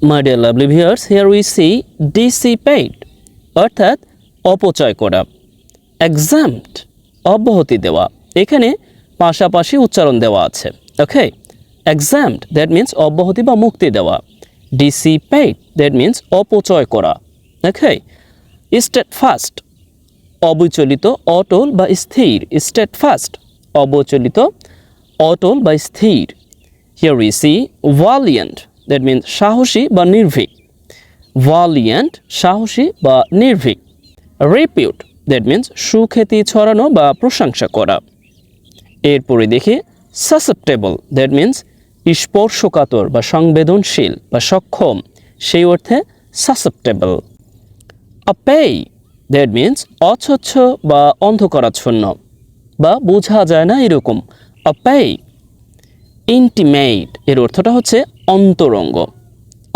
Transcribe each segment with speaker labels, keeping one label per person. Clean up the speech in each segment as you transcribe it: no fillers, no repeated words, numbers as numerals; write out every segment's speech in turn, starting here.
Speaker 1: My dear lovely viewers, here we see dissipate অর্থাৎ অপচয় করা, exempt অব্যাহতি দেওয়া, এখানে পাশাপাশি উচ্চারণ দেওয়া আছে। ওকে, exempt that means অব্যাহতি বা মুক্তি দেওয়া, dissipate that means অপচয় করা। ওকে, steadfast অবিচলিত, অটল বা স্থির, steadfast অবিচলিত, অটল বা স্থির। Here we see valiant that means সাহসী বা নির্ভীক, valiant সাহসী বা নির্ভীক। repute that means সুখ্যাতি ছড়ানো বা প্রশংসা করা। এরপরে দেখি susceptible that means স্পর্শকাতর বা সংবেদনশীল বা সক্ষম, সেই অর্থে susceptible। opaque that means অস্বচ্ছ বা অন্ধকারাচ্ছন্ন বা বোঝা যায় না এরকম, opaque। ইন্টিমেট এর অর্থটা হচ্ছে অন্তরঙ্গ,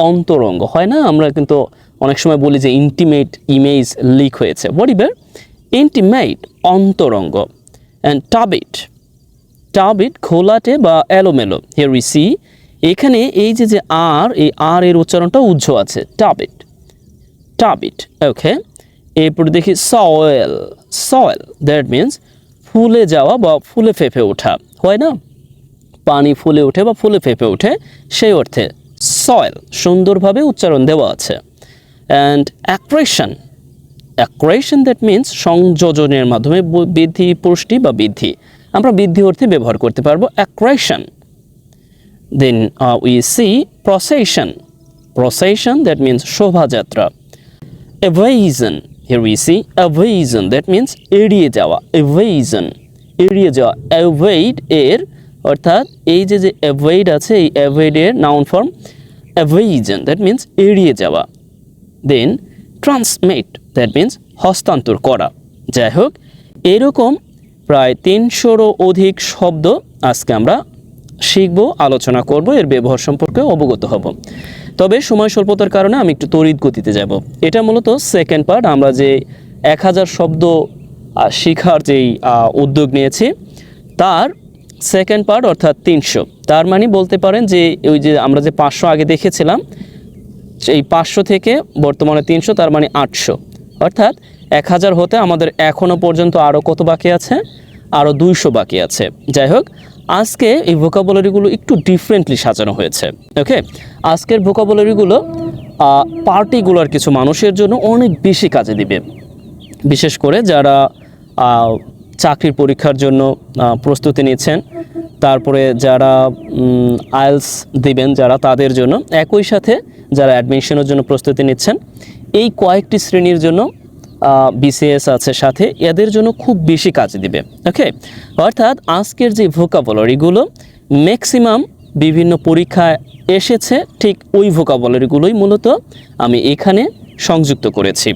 Speaker 1: অন্তরঙ্গ হয় না, আমরা কিন্তু অনেক সময় বলি যে ইন্টিমেট ইমেজ লিক হয়েছে, হোয়াটএভার, ইন্টিমেট অন্তরঙ্গ। অ্যান্ড টাবিট, টাবিট ঘোলাটে বা এলোমেলো। হিয়ার উই সি এখানে এই যে আর, এই আর এর উচ্চারণটা উজ্জ্ব আছে, টাবিট, টাবিট। ওকে, এরপরে দেখি সয়েল, সয়েল দ্যাট মিন্স ফুলে যাওয়া বা ফুলে ফেঁপে ওঠা, হয় না, পানি ফুলে ওঠে বা ফুলে ফেঁপে ওঠে, সেই অর্থে সয়েল সুন্দরভাবে উচ্চারণ দেওয়া আছে। And accretion, accretion that means সংযোজনের মাধ্যমে বৃদ্ধি, পুষ্টি বা বৃদ্ধি, আমরা বৃদ্ধি অর্থে ব্যবহার করতে পারবো accretion. Then we see procession, procession that means শোভাযাত্রা। Evasion, here we see evasion that means এড়িয়ে যাওয়া, এভাইজন এড়িয়ে যাওয়া। অ্যাভয়েড এর অর্থাৎ এই যে অ্যাভয়েড আছে, এই অ্যাভয়েডের নাউন ফর্ম অ্যাভয়েজন দ্যাট মিন্স এড়িয়ে যাওয়া। দেন ট্রান্সমিট দ্যাট মিন্স হস্তান্তর করা। যাই হোক, এরকম প্রায় 300রও অধিক শব্দ আজকে আমরা শিখব, আলোচনা করব, এর ব্যবহার সম্পর্কে অবগত হব। তবে সময় স্বল্পতার কারণে আমি একটু তড়িৎ গতিতে যাব। এটা মূলত সেকেন্ড পার্ট, আমরা যে 1000 শব্দ শেখার যেই উদ্যোগ নিয়েছি তার সেকেন্ড পার্ট, অর্থাৎ 300। তার মানে বলতে পারেন যে ওই যে আমরা যে 500 আগে দেখেছিলাম, এই 500 থেকে বর্তমানে 300, তার মানে 800, অর্থাৎ 1000 হতে আমাদের এখনও পর্যন্ত আরও কত বাকি আছে, আরও 200 বাকি আছে। যাই হোক, আজকে এই ভোকাবুলারিগুলো একটু ডিফারেন্টলি সাজানো হয়েছে। ওকে, আজকের ভোকাবুলারিগুলো পার্টিকুলার কিছু মানুষের জন্য অনেক বেশি কাজে দিবে, বিশেষ করে যারা চাকরির পরীক্ষার জন্য প্রস্তুতি নিচ্ছেন, তারপরে যারা আইএলস দিবেন যারা, তাদের জন্য, একই সাথে যারা অ্যাডমিশনের জন্য প্রস্তুতি নিচ্ছেন, এই কয়েকটি শ্রেণীর জন্য, বিসিএস আছে সাথে, এদের জন্য খুব বেশি কাজে দিবে। ওকে, অর্থাৎ আজকের যে ভোকাবুলারিগুলো ম্যাক্সিমাম বিভিন্ন পরীক্ষায় এসেছে, ঠিক ওই ভোকাবুলারিগুলোই মূলত আমি এখানে সংযুক্ত করেছি।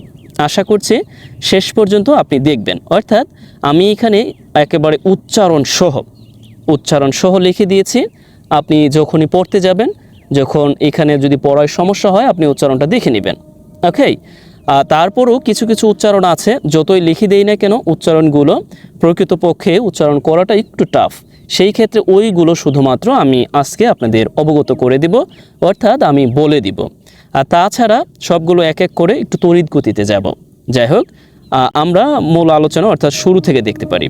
Speaker 1: আশা করছি শেষ পর্যন্ত আপনি দেখবেন। অর্থাৎ আমি এখানে একেবারে উচ্চারণ সহ লিখে দিয়েছি। আপনি যখনই পড়তে যাবেন, যখন এখানে যদি পড়ার সমস্যা হয়, আপনি উচ্চারণটা দেখে নেবেন। ওকে, তারপরও কিছু কিছু উচ্চারণ আছে, যতই লিখে দেই না কেন উচ্চারণগুলো প্রকৃতপক্ষে উচ্চারণ করাটা একটু টাফ, সেই ক্ষেত্রে ওইগুলো শুধুমাত্র আমি আজকে আপনাদের অবগত করে দিব, অর্থাৎ আমি বলে দিব। আর তাছাড়া সবগুলো এক এক করে একটু তড়িৎ গতিতে যাব। যাই হোক, আমরা মূল আলোচনা অর্থাৎ শুরু থেকে দেখতে পারি।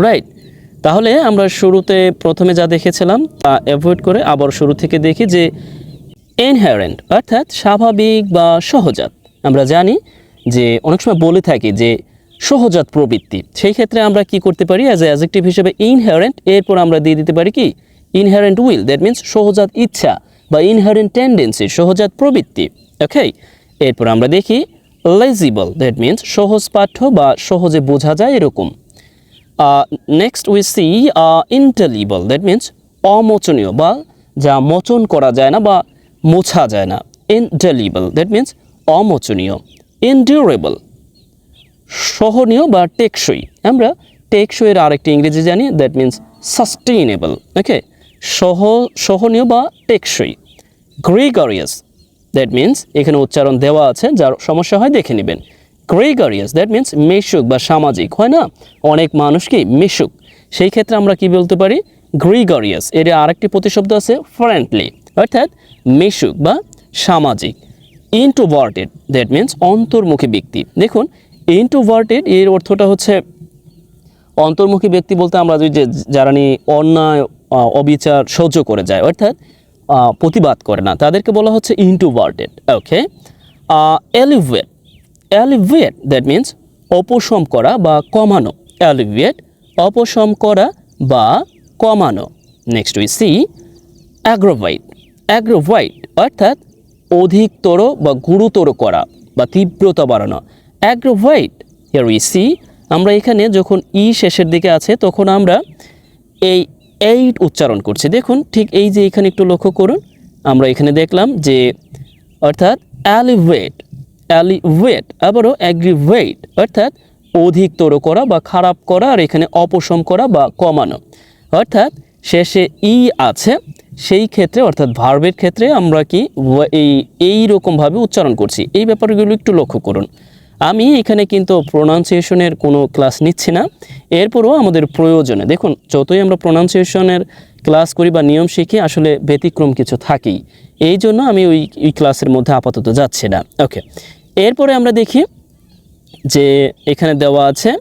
Speaker 1: রাইট, তাহলে আমরা শুরুতে প্রথমে যা দেখেছিলাম তা অ্যাভয়েড করে আবার শুরু থেকে দেখি যে ইনহেরেন্ট অর্থাৎ স্বাভাবিক বা সহজাত। আমরা জানি যে অনেক সময় বলে থাকি যে সহজাত প্রবৃত্তি, সেই ক্ষেত্রে আমরা কি করতে পারি, অ্যাজ এ অ্যাডজেক্টিভ হিসেবে ইনহেরেন্ট, এরপর আমরা দিয়ে দিতে পারি কি ইনহেরেন্ট উইল, দ্যাট মিন্স সহজাত ইচ্ছা বা ইনহেরেন্ট টেন্ডেন্সি, সহজাত প্রবৃত্তি। ওকে, এরপর আমরা দেখি লেজিবল, দ্যাট মিন্স সহজ পাঠ্য বা সহজে বোঝা যায় এরকম। Next we see indelible, that means অমোচনীয় বা যা মোচন করা যায় না বা মোছা যায় না, ইনটেলিবল দ্যাট মিন্স অমোচনীয়। এনডিউরেবল সহনীয় বা টেকসই, আমরা টেকসইয়ের আরেকটি ইংরেজি জানি, দ্যাট মিন্স সাস্টেইনেবল। ওকে, সহনীয় বা টেকসই। গ্রেগরিয়াস দ্যাট মিন্স এখানে উচ্চারণ দেওয়া আছে, যার সমস্যা হয় দেখে নেবেন। গ্রেগরিয়াস দ্যাট মিন্স মিশুক বা সামাজিক, হয় না, অনেক মানুষ কি মিশুক, সেই ক্ষেত্রে আমরা কি বলতে পারি গ্রেগরিয়াস। এর আরেকটি প্রতিশব্দ আছে ফ্রেন্ডলি, অর্থাৎ মিশুক বা সামাজিক। ইন্ট্রোভার্টেড দ্যাট মিন্স অন্তর্মুখী ব্যক্তি। দেখুন ইন্ট্রোভার্টেড এর অর্থটা হচ্ছে অন্তর্মুখী ব্যক্তি বলতে আমরা যে যারা নিয়ে অন্যায় অবিচার সহ্য করে যায় অর্থাৎ প্রতিবাদ করে না তাদেরকে বলা হচ্ছে introverted. Okay, alleviate alleviate that means অপশম করা বা কমানো। এলিভেট অপশম করা বা কমানো। Next we see aggravate aggravate অর্থাৎ অধিকতর বা গুরুতর করা বা তীব্রতা বাড়ানো। অ্যাগ্রাভাইট হিয়ার উই সি আমরা এখানে যখন ই শেষের দিকে আছে তখন আমরা এই এইট উচ্চারণ করছি। দেখুন ঠিক এই যে এখানে একটু লক্ষ্য করুন, আমরা এখানে দেখলাম যে অর্থাৎ অ্যালিভেট অ্যালিভেট আবারও অ্যাগ্রিভেট অর্থাৎ অধিকতর করা বা খারাপ করা, আর এখানে অপশম করা বা কমানো। অর্থাৎ শেষে ই আছে সেই ক্ষেত্রে অর্থাৎ ভার্বের ক্ষেত্রে আমরা কি এই রকমভাবে উচ্চারণ করছি। এই ব্যাপারগুলো একটু লক্ষ্য করুন। আমি এখানে কিন্তু প্রোনাউন্সিয়েশনের কোনো ক্লাস নিচ্ছি না, এরপরও আমাদের প্রয়োজনে দেখুন যতই আমরা প্রোনাউন্সিয়েশনের ক্লাস করি বা নিয়ম শিখি আসলে ব্যতিক্রম কিছু থাকেই, এই জন্য আমি ওই ক্লাসের মধ্যে আপাতত যাচ্ছি না। ওকে, এরপরে আমরা দেখি যে এখানে দেওয়া আছে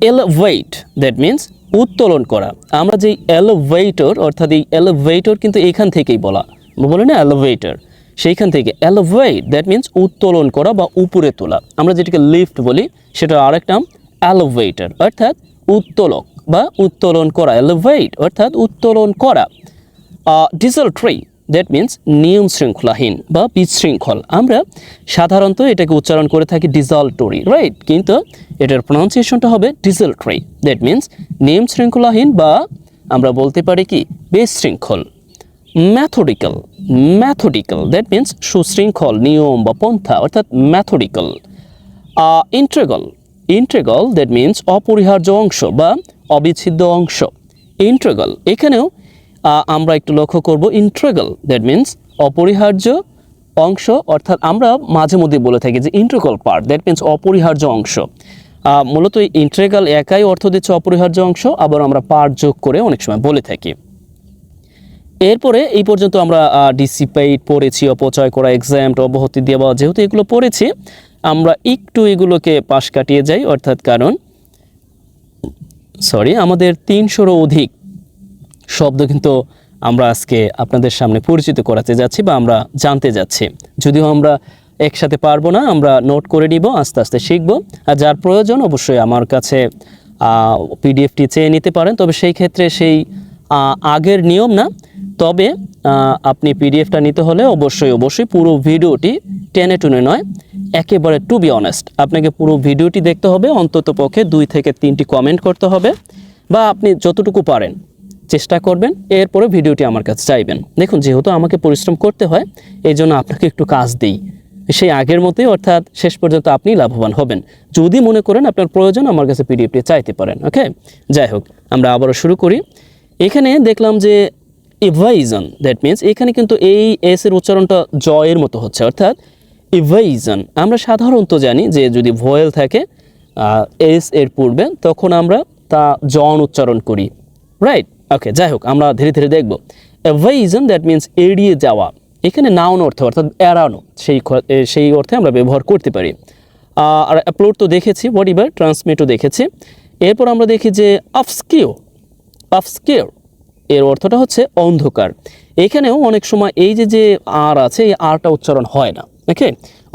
Speaker 1: এলিভেট দ্যাট মিন্স উত্তোলন করা। আমরা যেই এলিভেটর অর্থাৎ এই এলিভেটর কিন্তু এইখান থেকেই বলে না এলিভেটর, সেইখান থেকে এলিভেট দ্যাট মিন্স উত্তোলন করা বা উপরে তোলা। আমরা যেটাকে লিফট বলি সেটা আরেক নাম এলিভেটর অর্থাৎ উত্তোলক বা উত্তোলন করা। এলিভেট অর্থাৎ উত্তোলন করা। ডিসলট্রি দ্যাট মিন্স নিয়ম শৃঙ্খলাহীন বা বিশৃঙ্খল। আমরা সাধারণত এটাকে উচ্চারণ করে থাকি ডিসলটরি, রাইট, কিন্তু এটার প্রনাউন্সিয়েশনটা হবে ডিসলট্রি দ্যাট মিন্স নিয়ম শৃঙ্খলাহীন বা আমরা বলতে পারি কি বিশৃঙ্খল। ম্যাথোডিক্যাল ম্যাথোডিক্যাল দ্যাট মিন্স সুশৃঙ্খল নিয়ম বা পন্থা অর্থাৎ ম্যাথোডিক্যাল। ইন্ট্রেগল ইন্ট্রেগল দ্যাট মিন্স অপরিহার্য অংশ বা অবিচ্ছেদ্য অংশ। ইন্ট্রেগল এখানেও আমরা একটু লক্ষ্য করব ইন্ট্রেগল দ্যাট মিন্স অপরিহার্য অংশ, অর্থাৎ আমরা মাঝে মধ্যে বলে থাকি যে ইন্ট্রেগল পার্ট দ্যাট মিন্স অপরিহার্য অংশ। মূলত এই ইন্ট্রেগল একাই অর্থ দিচ্ছে অপরিহার্য অংশ, আবার আমরা পার্ট যোগ করে অনেক সময় বলে থাকি। এরপরে এই পর্যন্ত আমরা ডিসিপেট পড়েছি, অপচয় করা, এক্সাম্পট, অব্যাহতি দেওয়া, যেহেতু এগুলো পড়েছি আমরা একটু এগুলোকে পাশ কাটিয়ে যাই, অর্থাৎ কারণ আমাদের 300-রও অধিক শব্দ কিন্তু আমরা আজকে আপনাদের সামনে পরিচিত করাতে যাচ্ছি বা আমরা জানতে যাচ্ছি। যদিও আমরা একসাথে পারবো না, আমরা নোট করে নিব, আস্তে আস্তে শিখব। আর যার প্রয়োজন অবশ্যই আমার কাছে পিডিএফটি চেয়ে নিতে পারেন, তবে সেই ক্ষেত্রে সেই আগের নিয়ম না, তবে আপনি পিডিএফটা নিতে হলে অবশ্যই পুরো ভিডিওটি টেনে টুনে নয়, একেবারে টু বি অনেস্ট আপনাকে পুরো ভিডিওটি দেখতে হবে, অন্তত পক্ষে 2 থেকে 3টি কমেন্ট করতে হবে বা আপনি যতটুকু পারেন চেষ্টা করবেন, এরপরে ভিডিওটি আমার কাছে চাইবেন। দেখুন যেহেতু আমাকে পরিশ্রম করতে হয় এই জন্য আপনাকে একটু কাজ দিই, সেই আগের মতোই, অর্থাৎ শেষ পর্যন্ত আপনি লাভবান হবেন। যদি মনে করেন আপনার প্রয়োজন আমার কাছে পিডিএফটি চাইতে পারেন। ওকে, যাই হোক আমরা আবারও শুরু করি। এখানে দেখলাম যে ইভাইজন দ্যাট মিন্স এখানে কিন্তু এই এস এর উচ্চারণটা জয়ের মতো হচ্ছে, অর্থাৎ ইভাইজন। আমরা সাধারণত জানি যে যদি ভয়েল থাকে এস এর পূর্বে তখন আমরা তা জন উচ্চারণ করি, রাইট। ওকে, যাই হোক আমরা ধীরে ধীরে দেখব। এভাইজন দ্যাট মিন্স এড়িয়ে যাওয়া, এখানে নাউন অর্থে অর্থাৎ এড়ানো, সেই অর্থে আমরা ব্যবহার করতে পারি। আর আপলোড তো দেখেছি, হোয়াট এভার ট্রান্সমিটও দেখেছি। এরপর আমরা দেখি যে অবস্কিউর এর অর্থটা হচ্ছে অন্ধকার। এখানেও অনেক সময় এই যে আর আছে এই আরটা উচ্চারণ হয় না। ওকে,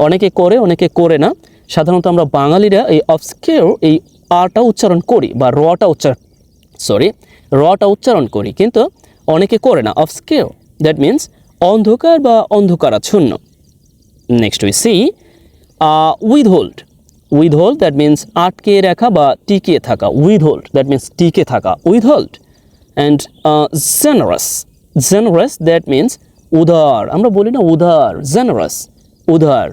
Speaker 1: অনেকে করে অনেকে করে না। সাধারণত আমরা বাঙালিরা এই অবস্কিউর এই আরটা উচ্চারণ করি বা রটা উচ্চারণ করি, কিন্তু অনেকে করে না। অবস্কিউর দ্যাট মিন্স অন্ধকার বা অন্ধকারাচ্ছন্ন। Next we see withhold that means আটকে রাখা বা টিকিয়ে থাকা। উইথহোল্ড দ্যাট মিন্স টিকে থাকা, উইথহোল্ড। অ্যান্ড জেনারাস দ্যাট মিন্স উদার, আমরা বলি না উদার, জেনারাস উদার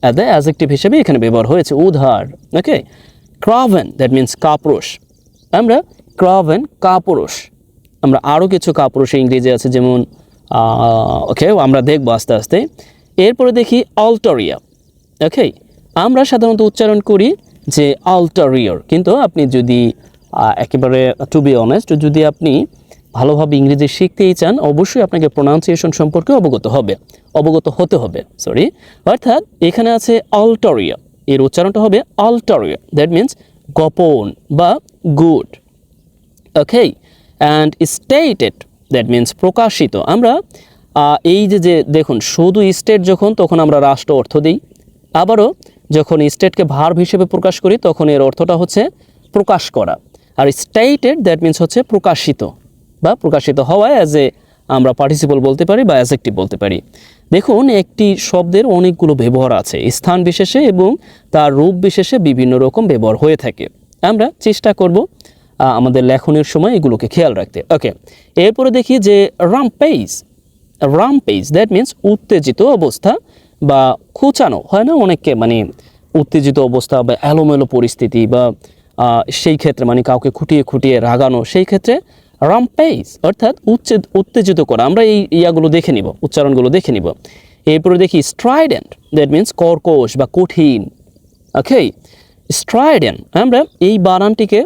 Speaker 1: অ্যাজ এ অ্যাডজেক্টিভ হিসেবে এখানে ব্যবহার হয়েছে, উদার। ওকে, ক্রাভেন দ্যাট মিন্স কাপুরুষ। আমরা ক্রাভেন কাপুরুষ, আমরা আরও কিছু কাপুরুষে ইংরেজি আছে যেমন ওকে আমরা দেখবো আস্তে আস্তে। এরপরে দেখি অল্টারিয়া। ওকে, আমরা সাধারণত উচ্চারণ করি যে আল্টারিয়র, কিন্তু আপনি যদি একেবারে টু বি অনেস্ট যদি আপনি ভালোভাবে ইংরেজি শিখতেই চান, অবশ্যই আপনাকে প্রোনাউন্সিয়েশন সম্পর্কে অবগত হতে হবে অর্থাৎ এখানে আছে আল্টারিয়া, এর উচ্চারণটা হবে আল্টারিয়া, দ্যাট মিন্স গোপন বা good. Okay, and stated that means প্রকাশিত। আমরা এই যে দেখুন, শুধু স্টেট যখন, তখন আমরা রাষ্ট্র অর্থ দিই। আবারও যখন স্টেটকে ভার্ব হিসেবে প্রকাশ করি তখন এর অর্থটা হচ্ছে প্রকাশ করা। আর স্টেটেড দ্যাট মিন্স হচ্ছে প্রকাশিত বা প্রকাশিত হওয়া, অ্যাজ এ আমরা পার্টিসিপল বলতে পারি বা অ্যাজেক্টিভ বলতে পারি। দেখুন, একটি শব্দের অনেকগুলো ব্যবহার আছে, স্থান বিশেষে এবং তার রূপ বিশেষে বিভিন্ন রকম ব্যবহার হয়ে থাকে। আমরা চেষ্টা করব আমাদের লেখনের সময় এগুলোকে খেয়াল রাখতে। ওকে, এরপরে দেখি যে রামপেজ দ্যাট মিন্স উত্তেজিত অবস্থা বা খোঁচানো হয় না অনেককে, মানে উত্তেজিত অবস্থা বা এলোমেলো পরিস্থিতি বা সেই ক্ষেত্রে মানে কাউকে খুঁটিয়ে রাগানো, সেই ক্ষেত্রে রামপেজ অর্থাৎ উত্তেজিত করা। আমরা এই দেখে নিব, উচ্চারণগুলো দেখে নিব। এরপরে দেখি স্ট্রাইডেন্ট দ্যাট মিন্স কর্কশ বা কঠিন। ওকে, স্ট্রাইডেন্ট, আমরা এই বানানটিকে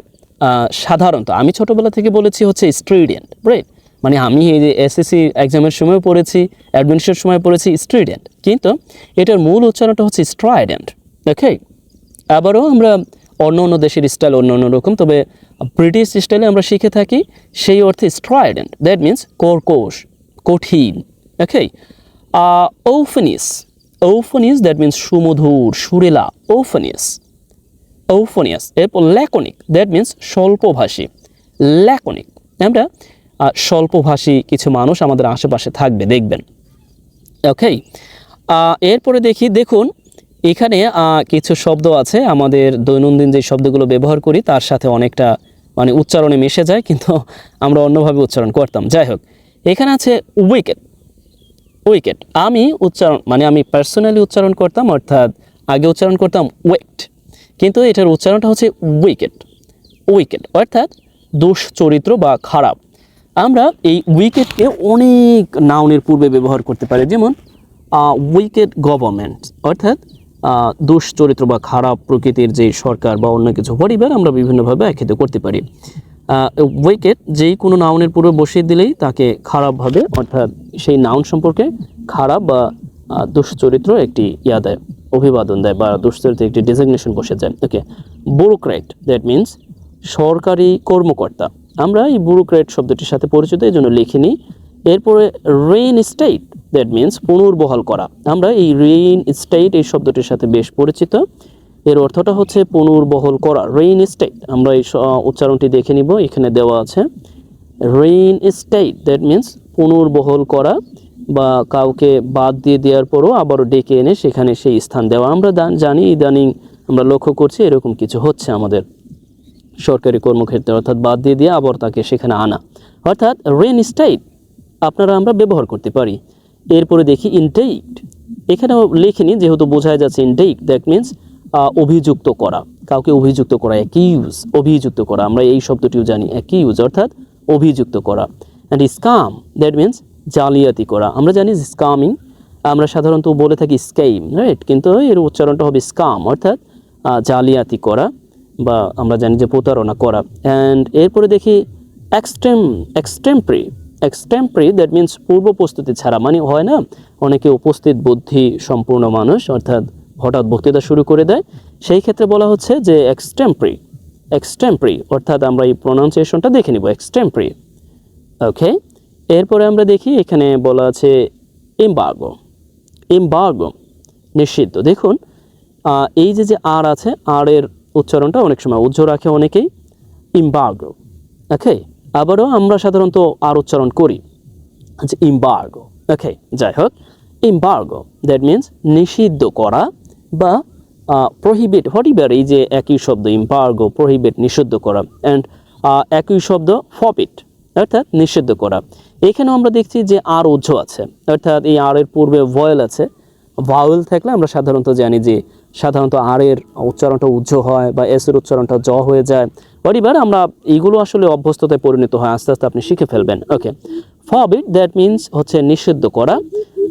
Speaker 1: সাধারণত আমি ছোটোবেলা থেকে বলেছি হচ্ছে স্ট্রিডেন্ট, রাইট? মানে আমি এই যে এসএসসি এক্সামের সময় পড়েছি, অ্যাডমিশনের সময় পড়েছি স্ট্রিডেন্ট, কিন্তু এটার মূল উচ্চারণটা হচ্ছে স্ট্রাইডেন্ট। ওকে, আবারও আমরা অন্য দেশের স্টাইল অন্য রকম, তবে ব্রিটিশ স্টাইলে আমরা শিখে থাকি, সেই অর্থে স্ট্রাইডেন্ট দ্যাট মিন্স কর্কশ, কঠিন। ওকে, ওফেনিস দ্যাট মিন্স সুমধুর, সুরেলা, ওফেনিয়াস। এরপর ল্যাকনিক দ্যাট মিন্স স্বল্পভাষী, ল্যাকনিক। আমরা স্বল্পভাষী কিছু মানুষ আমাদের আশেপাশে থাকবে, দেখবেন। ওকে, এরপরে দেখুন এখানে কিছু শব্দ আছে আমাদের দৈনন্দিন যে শব্দগুলো ব্যবহার করি তার সাথে অনেকটা মানে উচ্চারণে মিশে যায়, কিন্তু আমরা অন্যভাবে উচ্চারণ করতাম। যাই হোক, এখানে আছে উইকেট। আমি পার্সোনালি উচ্চারণ করতাম, অর্থাৎ আগে উচ্চারণ করতাম ওয়েট, কিন্তু এটার উচ্চারণটা হচ্ছে উইকেট অর্থাৎ দুশ্চরিত্র বা খারাপ। আমরা এই উইকেটকে অনেক নাউনের পূর্বে ব্যবহার করতে পারি, যেমন উইকেট গভর্নমেন্ট অর্থাৎ দুশ্চরিত্র বা খারাপ প্রকৃতির যে সরকার বা অন্য কিছু পরিবার, আমরা বিভিন্নভাবে আখ্যায়িত করতে পারি। উইকেট যেই কোনো নাউনের পূর্বে বসিয়ে দিলেই তাকে খারাপভাবে, অর্থাৎ সেই নাউন সম্পর্কে খারাপ বা দুশ্চরিত্র একটি দেয়, অভিবাদন দেয়, বা দুশ্চরিত্র একটি ডেজিগনেশন বসে যায়। ওকে, ব্যুরোক্র্যাট দ্যাট মিন্স সরকারি কর্মকর্তা। আমরা এই ব্যুরোক্র্যাট শব্দটির সাথে পরিচিত, এই জন্য লিখিনি। এরপরে রেইনস্টেট দ্যাট মিন্স পুনর্বহাল করা। আমরা এই রেইনস্টেট এই শব্দটির সাথে বেশ পরিচিত, এর অর্থটা হচ্ছে পুনর্বহাল করা, রেইনস্টেট। আমরা এই উচ্চারণটি দেখে নিব, এখানে দেওয়া আছে রেইনস্টেট দ্যাট মিন্স পুনর্বহাল করা, বা কাউকে বাদ দিয়ে দেওয়ার পরও আবারও ডেকে এনে সেখানে সেই স্থান দেওয়া। আমরা জানি ইদানিং আমরা লক্ষ্য করছি এরকম কিছু হচ্ছে আমাদের সরকারি কর্মক্ষেত্রে, অর্থাৎ বাদ দিয়ে আবার তাকে সেখানে আনা, অর্থাৎ রেইনস্টেট আমরা ব্যবহার করতে পারি। এরপরে দেখি ইনটেক, এখানেও লিখিনি যেহেতু বোঝা যাচ্ছে ইনটেক দ্যাট মিন্স অভিযুক্ত করা, কাউকে অভিযুক্ত করা, অ্যাকিউজ, অভিযুক্ত করা। আমরা এই শব্দটিও জানি, অ্যাকিউজ অর্থাৎ অভিযুক্ত করা। অ্যান্ড স্কাম দ্যাট মিন্স জালিয়াতি করা। আমরা জানি স্কামিং, আমরা সাধারণত বলে থাকি স্কেম, রাইট? কিন্তু এর উচ্চারণটা হবে স্কাম অর্থাৎ জালিয়াতি করা, বা আমরা জানি যে প্রতারণা করা। অ্যান্ড এরপরে দেখি এক্সটেম্পরি দ্যাট মিন্স পূর্ব প্রস্তুতি ছাড়া, মানে হয় না অনেকে উপস্থিত বুদ্ধি সম্পূর্ণ মানুষ, অর্থাৎ হঠাৎ বক্তৃতা শুরু করে দেয়, সেই ক্ষেত্রে বলা হচ্ছে যে এক্সটেম্পরি অর্থাৎ আমরা এই প্রোনাউন্সিয়েশনটা দেখে নিব, এক্সটেম্পরি। ওকে, এরপরে আমরা দেখি এখানে বলা আছে এমবার্গো নিষিদ্ধ। দেখুন এই যে আর আছে, আর এর উচ্চারণটা অনেক সময় উজ্জ্ব রাখে অনেকেই, এমবার্গো। ওকে, আবারও আমরা সাধারণত আর উচ্চারণ করি যে এমবার্গো। ওকে, যাই হোক, এমবার্গো দ্যাট মিন্স নিষিদ্ধ করা বা প্রহিবিট, হোয়াটএভার, এই যে একই শব্দ এমবার্গো, প্রহিবিট নিষিদ্ধ করা, অ্যান্ড একই শব্দ ফরবিট অর্থাৎ নিষিদ্ধ করা। এখানেও আমরা দেখছি যে আর উজ্জ্ব আছে, অর্থাৎ এই আর এর পূর্বে ভয়েল আছে। ভাওয়েল থাকলে আমরা সাধারণত জানি যে সাধারণত আর এর উচ্চারণটা উজ্জ্ব হয় বা এস এর উচ্চারণটা জ হয়ে যায়। এবার আমরা এইগুলো আসলে অভ্যস্ততায় পরিণত হয়, আস্তে আস্তে আপনি শিখে ফেলবেন। ওকে, ফরবিট দ্যাট মিন্স হচ্ছে নিষিদ্ধ করা,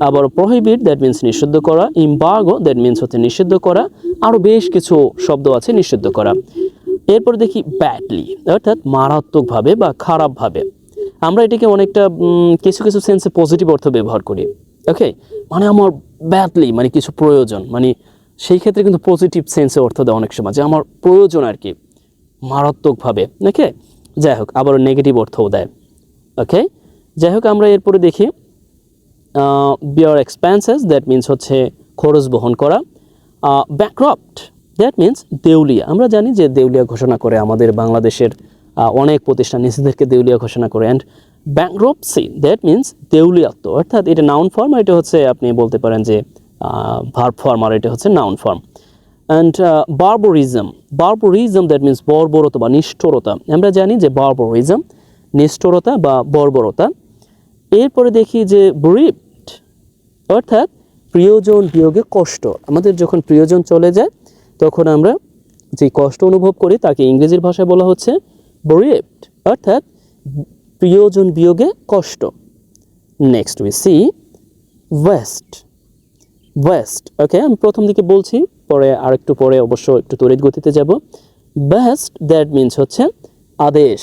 Speaker 1: আবার প্রহিবিট দ্যাট মিন্স নিষিদ্ধ করা, এমবার্গো দ্যাট মিন্স হচ্ছে নিষিদ্ধ করা, আরও বেশ কিছু শব্দ আছে নিষিদ্ধ করা। এরপর দেখি ব্যাডলি অর্থাৎ মারাত্মকভাবে বা খারাপভাবে। আমরা এটাকে অনেকটা কিছু কিছু সেন্সে পজিটিভ অর্থ ব্যবহার করি। ওকে, মানে আমার ব্যাডলি মানে কিছু প্রয়োজন, মানে সেই ক্ষেত্রে কিন্তু পজিটিভ সেন্সে অর্থ দেয় অনেক সময়, যে আমার প্রয়োজন আর কি মারাত্মকভাবে। ওকে, যাই হোক, আবার নেগেটিভ অর্থও দেয়। ওকে, যাই হোক, আমরা এরপরে দেখি বিয়ার এক্সপেন্সেস, দ্যাট মিনস হচ্ছে খরচ বহন করা। ব্যাংক্রাপ্ট, দ্যাট মিনস দেউলিয়া। আমরা জানি যে দেউলিয়া ঘোষণা করে আমাদের বাংলাদেশের অনেক প্রতিষ্ঠান নিজেদেরকে দেউলিয়া ঘোষণা করে। অ্যান্ড ব্যাংক্রাপসি, দ্যাট মিনস দেউলিয়াত্ব, অর্থাৎ এটা নাউন ফর্ম, এটা হচ্ছে আপনি বলতে পারেন যে ভার্ব ফর্ম, আর এটা হচ্ছে noun form. And barbarism, barbarism that means বর্বরতা বা নিষ্ঠুরতা। আমরা জানি যে বার্বারিজম নিষ্ঠুরতা বা বর্বরতা। এরপরে দেখি যে ব্রিফড, অর্থাৎ প্রিয়জন বিয়োগে কষ্ট। আমাদের যখন প্রিয়জন চলে যায় তখন আমরা যে কষ্ট অনুভব করি তাকে ইংরেজির ভাষায় বলা হচ্ছে ব্রিফড, অর্থাৎ প্রিয়জন বিয়োগে কষ্ট। Next we see waste, waste. Okay, আমি প্রথম দিকে বলছি, পরে আরেকটু পরে অবশ্য একটু তড়িৎ গতিতে যাব। বেস্ট, দ্যাট মিনস হচ্ছে আদেশ,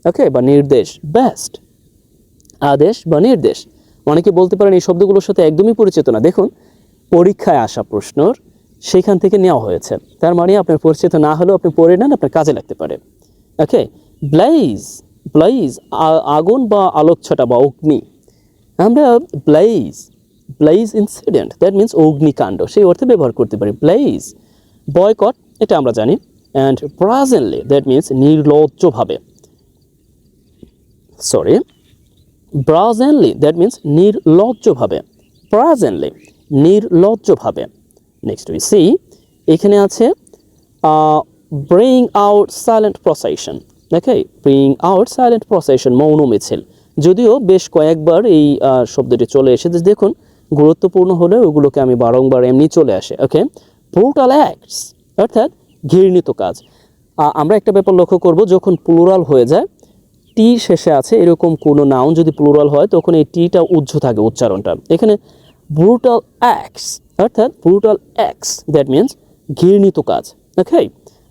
Speaker 1: ওকে, বা নির্দেশ। বেস্ট আদেশ বা নির্দেশ। অনেকে বলতে পারেন এই শব্দগুলোর সাথে একদমই পরিচিত না। দেখুন, পরীক্ষায় আসা প্রশ্নর সেখান থেকে নেওয়া হয়েছে, তার মানে আপনার পরিচিত না হলেও আপনি পড়ে নেন, আপনার কাজে লাগতে পারে। ওকে, ব্লেজ, ব্লেজ আগুন বা আলোকছটা বা অগ্নি। আমরা bless, bless incident, that means অগ্নিকাণ্ড, সেই অর্থে ব্যবহার করতে পারি ব্লেজ। বয়কট, এটা আমরা জানি। অ্যান্ড ব্রাজেনলি, দ্যাট মিনস নির্লজ্জভাবে, সরি, ব্রাজেনলি দ্যাট মিনস নির্লজ্জভাবে, ব্রাজেনলি নির্লজ্জভাবে। নেক্সট উই সি, এখানে আছে ব্রিং আউট সাইলেন্ট প্রসেশন। দেখে, ব্রিং আউট সাইলেন্ট প্রসেশন, মৌন মিছিল। যদিও বেশ কয়েকবার এই শব্দটি চলে এসেছে, দেখুন গুরুত্বপূর্ণ হলে ওগুলোকে আমি বারংবার এমনি চলে আসে। ওকে, ব্রুটাল অ্যাক্টস, অর্থাৎ ঘৃণিত কাজ। আমরা একটা ব্যাপার লক্ষ্য করব, যখন প্লুরাল হয়ে যায়, টি শেষে আছে এরকম কোনো নাউন যদি প্লুরাল হয় তখন এই টিটা উজ্জ থাকে উচ্চারণটা। এখানে ব্রুটাল অ্যাক্টস, অর্থাৎ ব্রুটাল অ্যাক্টস, দ্যাট মিনস ঘৃণিত কাজ। ওকে,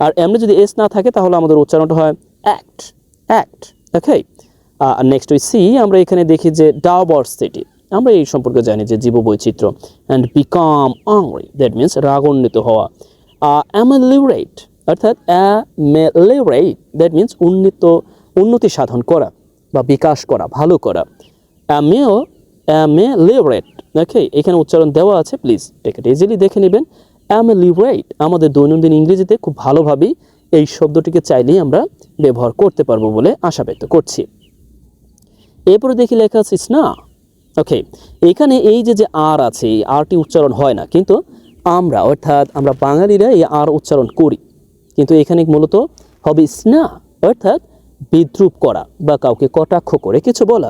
Speaker 1: আর এমনি যদি এস না থাকে তাহলে আমাদের উচ্চারণটা হয় act, act. Okay, next we C, আমরা এখানে দেখি যে ডাইভার্সিটি, আমরা এই সম্পর্কে জানি যে জীববৈচিত্র্য। অ্যান্ড বিকাম আংরি, দ্যাট মিনস রাগান্বিত হওয়া। অ্যামেলিওরেট, অর্থাৎ অ্যামেলিওরেট, দ্যাট মিনস উন্নতি সাধন করা বা বিকাশ করা, ভালো করা। অ্যামেলিওরেট, ওকে, এখানে উচ্চারণ দেওয়া আছে, প্লিজ টেক ইট ইজিলি দেখে নেবেন। অ্যামেলিওরেট আমাদের দৈনন্দিন ইংরেজিতে খুব ভালোভাবেই এই শব্দটিকে চাইলেই আমরা ব্যবহার করতে পারবো বলে আশা ব্যক্ত করছি। এরপরে দেখি লেখা আছে স্না। ওকে, এখানে এই যে আর আছে, এই আরটি উচ্চারণ হয় না, কিন্তু আমরা অর্থাৎ আমরা বাঙালিরা এই আর উচ্চারণ করি, কিন্তু এখানে মূলত হবে স্না, অর্থাৎ বিদ্রুপ করা বা কাউকে কটাক্ষ করে কিছু বলা।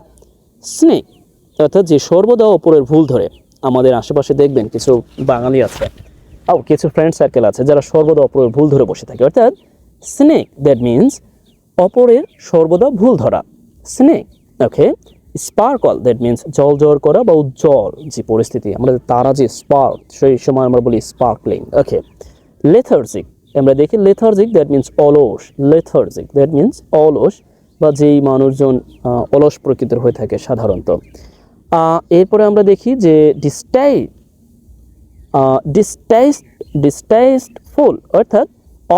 Speaker 1: স্নেক, অর্থাৎ যে সর্বদা অপরের ভুল ধরে। আমাদের আশেপাশে দেখবেন কিছু বাঙালি আছে, কিছু ফ্রেন্ড সার্কেল আছে যারা সর্বদা অপরের ভুল ধরে বসে থাকে, অর্থাৎ স্নেক, দ্যাট মিনস অপরের সর্বদা ভুল ধরা, snake. Okay, sparkle, that means জল জল করা বা উজ্জ্বল যে পরিস্থিতি, আমাদের তারা যে স্পার্ক, সেই সময় আমরা বলি স্পার্কলিং। ওকে, লেথার্জিক, আমরা দেখি লেথার্জিক, দ্যাট মিনস অলস, লেথার্জিক দ্যাট মিনস অলস বা যেই মানুষজন অলস প্রকৃতির হয়ে থাকে সাধারণত। এরপরে আমরা দেখি যে ডিস্টেস্টফুল, অর্থাৎ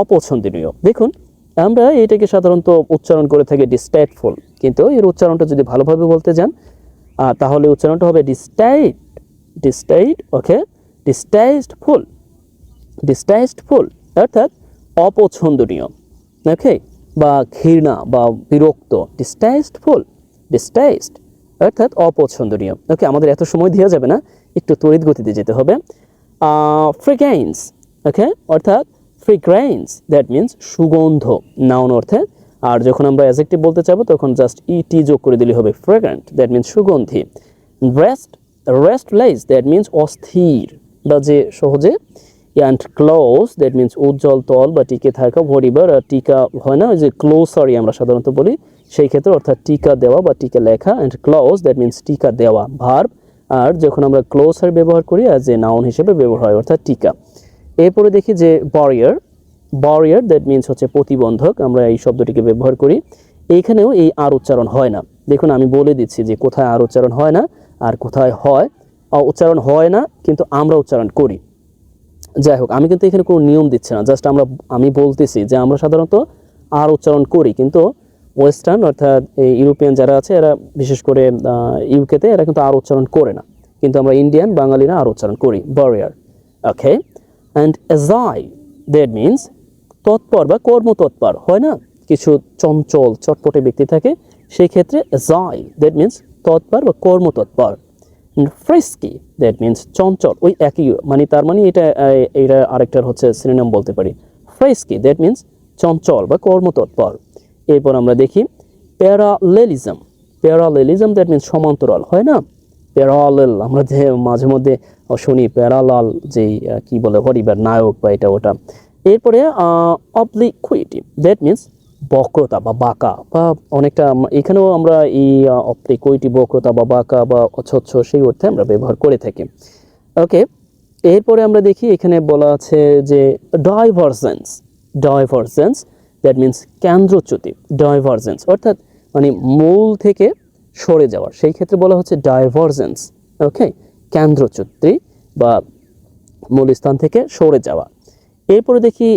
Speaker 1: অপছন্দনীয়। দেখুন, আমরা এটাকে সাধারণত উচ্চারণ করে থাকি ডিস্টেস্টফুল, কিন্তু এর উচ্চারণটা যদি ভালোভাবে বলতে যান তাহলে উচ্চারণটা হবে ডিস্টেস্ট। ওকে, ডিস্টেস্টফুল অর্থাৎ অপছন্দনীয়। ওকে, বা ঘৃণা বা বিরক্ত, ডিস্টেস্ট অর্থাৎ অপছন্দনীয়। ওকে, আমাদের এত সময় দেওয়া যাবে না, একটু তড়িৎ গতিতে যেতে হবে। ফ্রেগ্রেন্স, ওকে, অর্থাৎ ফ্রেগ্রেন্স দ্যাট মিনস সুগন্ধ, নাউন অর্থে। আর যখন আমরা অ্যাডজেক্টিভ বলতে চাবো তখন জাস্ট ইটি যোগ করে দিলে হবে ফ্রেগ্রেন্ট, দ্যাট মিনস সুগন্ধি। রেস্টলেস দ্যাট মিনস অস্থির বা যে সহজে। অ্যান্ড ক্লোজ দ্যাট মিনস উজ্জ্বল তল বা টিকে থাকা, ভরিবার টিকা হয় না, ওই যে ক্লোজারি আমরা সাধারণত বলি সেই ক্ষেত্রে, অর্থাৎ টিকা দেওয়া বা টিকা লেখা। অ্যান্ড ক্লোজ দ্যাট মিনস টিকা দেওয়া, ভার্ব। আর যখন আমরা ক্লোজার ব্যবহার করি আর যে নাউন হিসেবে ব্যবহার হয়, অর্থাৎ টিকা। এরপরে দেখি যে ব্যারিয়ার দ্যাট মিনস হচ্ছে প্রতিবন্ধক, আমরা এই শব্দটিকে ব্যবহার করি। এইখানেও এই আর উচ্চারণ হয় না। দেখুন আমি বলে দিচ্ছি যে কোথায় আর উচ্চারণ হয় না আর কোথায় হয়। উচ্চারণ হয় না কিন্তু আমরা উচ্চারণ করি। যাই হোক, আমি কিন্তু এখানে কোনো নিয়ম দিচ্ছি না, জাস্ট আমি বলতেছি যে আমরা সাধারণত আর উচ্চারণ করি, কিন্তু ওয়েস্টার্ন অর্থাৎ এই ইউরোপিয়ান যারা আছে এরা বিশেষ করে ইউকেতে এরা কিন্তু আর উচ্চারণ করে না, কিন্তু আমরা ইন্ডিয়ান বাঙালিরা আর উচ্চারণ করি, barrier. Okay, and agile that means তৎপর বা কর্মতৎপর হয় না, কিছু চঞ্চল চটপটে ব্যক্তি থাকে, সেই ক্ষেত্রে এজাই দ্যাট মিনস তৎপর বা কর্মতৎপর। ফ্রেস্কি দ্যাট মিনস চঞ্চল, ওই একই মানে, তার মানে এটা আরেকটার হচ্ছে সিনোনিম বলতে পারি। ফ্রেস্কি দ্যাট মিনস চঞ্চল বা কর্মতৎপর। এরপর আমরা দেখি প্যারালেলিজম। প্যারালেলিজম দ্যাট মিনস সমান্তরাল হয় না, প্যারালেল আমরা যে মাঝে মধ্যে শুনি প্যারালাল, যেই কি বলে হরিবার নায়ক বা এটা ওটা। এরপরে অবলিকুইটি দ্যাট মিনস বক্রতা বা বাঁকা, বা অনেকটা এখানেও আমরা এই অবলিকুইটি বক্রতা বা বাঁকা বা অচ্ছচ্ছ সেই অর্থে আমরা ব্যবহার করে থাকি। ওকে, এরপরে আমরা দেখি এখানে বলা আছে যে ডাইভারজেন্স। ডাইভারজেন্স দ্যাট মিনস কেন্দ্রচ্যুতি। ডাইভারজেন্স অর্থাৎ মানে মূল থেকে সরে যাওয়া, সেই ক্ষেত্রে বলা হচ্ছে ডাইভারজেন্স। ওকে, কেন্দ্রচ্যুতি বা মূল স্থান থেকে সরে যাওয়া। এরপরে দেখি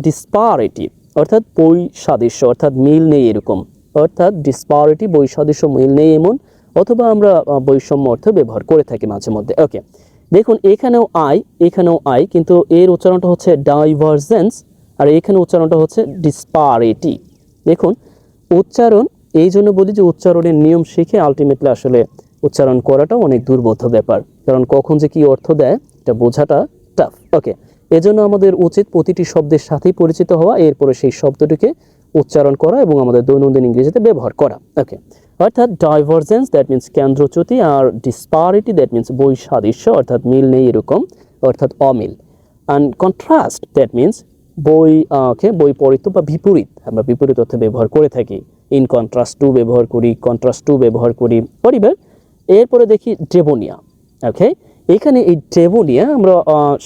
Speaker 1: ডিসপারিটি অর্থাৎ বৈসাদৃশ্য, অর্থাৎ মিল নেই এরকম, অর্থাৎ ডিসপারিটি বৈসাদৃশ্য মিল নেই এমন, অথবা আমরা বৈষম্য অর্থে ব্যবহার করে থাকি মাঝে মধ্যে। ওকে, দেখুন এখানেও আই কিন্তু এর উচ্চারণটা হচ্ছে ডাইভারজেন্স, আর এখানে উচ্চারণটা হচ্ছে ডিসপারিটি। দেখুন উচ্চারণ, এই জন্য বলি যে উচ্চারণের নিয়ম শিখে আলটিমেটলি আসলে উচ্চারণ করাটা অনেক দুর্বোধ্য ব্যাপার, কারণ কখন যে কি অর্থ দেয় এটা বোঝাটা টাফ। ওকে, এজন্য আমাদের উচিত প্রতিটি শব্দের সাথেই পরিচিত হওয়া, এরপরে সেই শব্দটিকে উচ্চারণ করা এবং আমাদের দৈনন্দিন ইংরেজিতে ব্যবহার করা। ওকে, অর্থাৎ ডাইভারজেন্স দ্যাট মিনস কেন্দ্রচ্যুতি, আর ডিসপারিটি দ্যাট মিনস বৈসাদৃশ্য অর্থাৎ মিল নেই এরকম, অর্থাৎ অমিল। অ্যান্ড কন্ট্রাস্ট দ্যাট মিনস বৈপরীত্য বা বিপরীত, আমরা বিপরীত অর্থে ব্যবহার করে থাকি। ইন কন্ট্রাস্ট টু ব্যবহার করি, কন্ট্রাস্ট টু ব্যবহার করি, পরিবার। এরপরে দেখি ডেবোনিয়া। ওকে, এখানে এই ডেবোনিয়া আমরা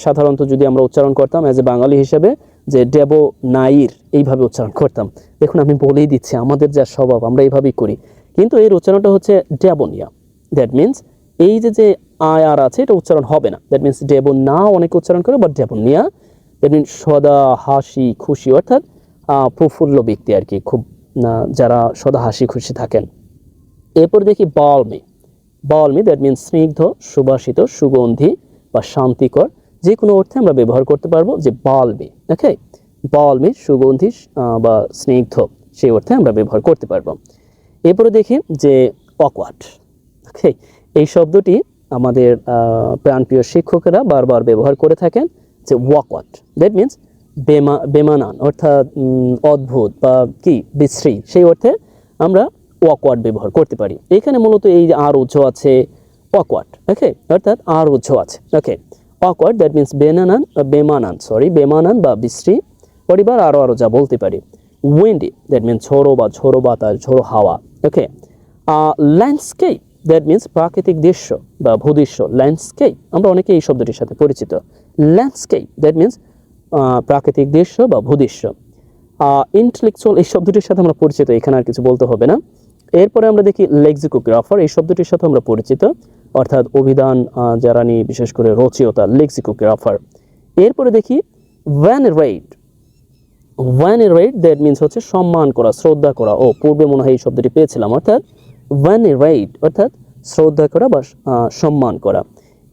Speaker 1: সাধারণত যদি আমরা উচ্চারণ করতাম অ্যাজ এ বাঙালি হিসেবে যে ডেবো নাইর, এইভাবে উচ্চারণ করতাম। দেখুন আমি বলেই দিচ্ছি আমাদের যা স্বভাব আমরা এইভাবেই করি, কিন্তু এর উচ্চারণটা হচ্ছে ডেবোনিয়া। দ্যাট মিনস এই যে আয় আর আছে এটা উচ্চারণ হবে না, দ্যাট মিনস ডেবো না অনেক উচ্চারণ করে, বাট ডেবোনিয়া দ্যাট মিনস সদা হাসি খুশি, অর্থাৎ প্রফুল্ল ব্যক্তি আর কি, খুব যারা সদা হাসি খুশি থাকেন। এরপর দেখি বাল্মি। বাল্মি দ্যাট মিনস স্নিগ্ধ, সুবাসিত, সুগন্ধি বা শান্তিকর, যে কোনো অর্থে আমরা ব্যবহার করতে পারবো যে বাল্মি। ওকে, বাল্মি সুগন্ধি বা স্নিগ্ধ, সেই অর্থে আমরা ব্যবহার করতে পারবো। এরপরে দেখি যে অকওয়ার্ড। ওকে, এই শব্দটি আমাদের প্রাণপ্রিয় শিক্ষকেরা বারবার ব্যবহার করে থাকেন, যে ওয়াকওয়ার্ড দ্যাট মিনস বেমানান, অর্থাৎ অদ্ভুত বা কি বিশ্রী, সেই অর্থে আমরা ওয়াকওয়ার্ড ব্যবহার করতে পারি। এখানে মূলত এই যে আর উজ্জ আছে ওয়াকওয়ার্ড। ওকে, অর্থাৎ আর উজ্জ আছে। ওকে, ওয়াকওয়ার্ড দ্যাট মিনস বেমানান বা বিশ্রী, পরিবার আরও যা বলতে পারি। উইন্ডি দ্যাট মিনস ঝোড়ো বাতাস, ঝোড়ো হাওয়া। ওকে, ল্যান্ডস্কেপ দ্যাট মিনস প্রাকৃতিক দৃশ্য বা ভূদৃশ্য। ল্যান্ডস্কেপ আমরা অনেকে এই শব্দটির সাথে পরিচিত। ল্যান্ডস্কেপ দ্যাট মিনস প্রাকৃতিক দৃশ্য বা ভূদৃশ্য। ইন্টেলেকচুয়াল এই শব্দটির সাথে আমরা পরিচিত, এখানে আর কিছু বলতে হবে না। এরপরে আমরা দেখি লেক্সিকোগ্রাফার, এই শব্দটির সাথে আমরা পরিচিত, অর্থাৎ অভিধান যারা নিয়ে বিশেষ করে রচয়িতা, লেক্সিকোগ্রাফার। এরপরে দেখি ভেনারেট। ভেনারেট দ্যাট মিনস হচ্ছে সম্মান করা, শ্রদ্ধা করা। পূর্বে মনে হয় এই শব্দটি পেয়েছিলাম, অর্থাৎ ভেনারেট অর্থাৎ শ্রদ্ধা করা বা সম্মান করা।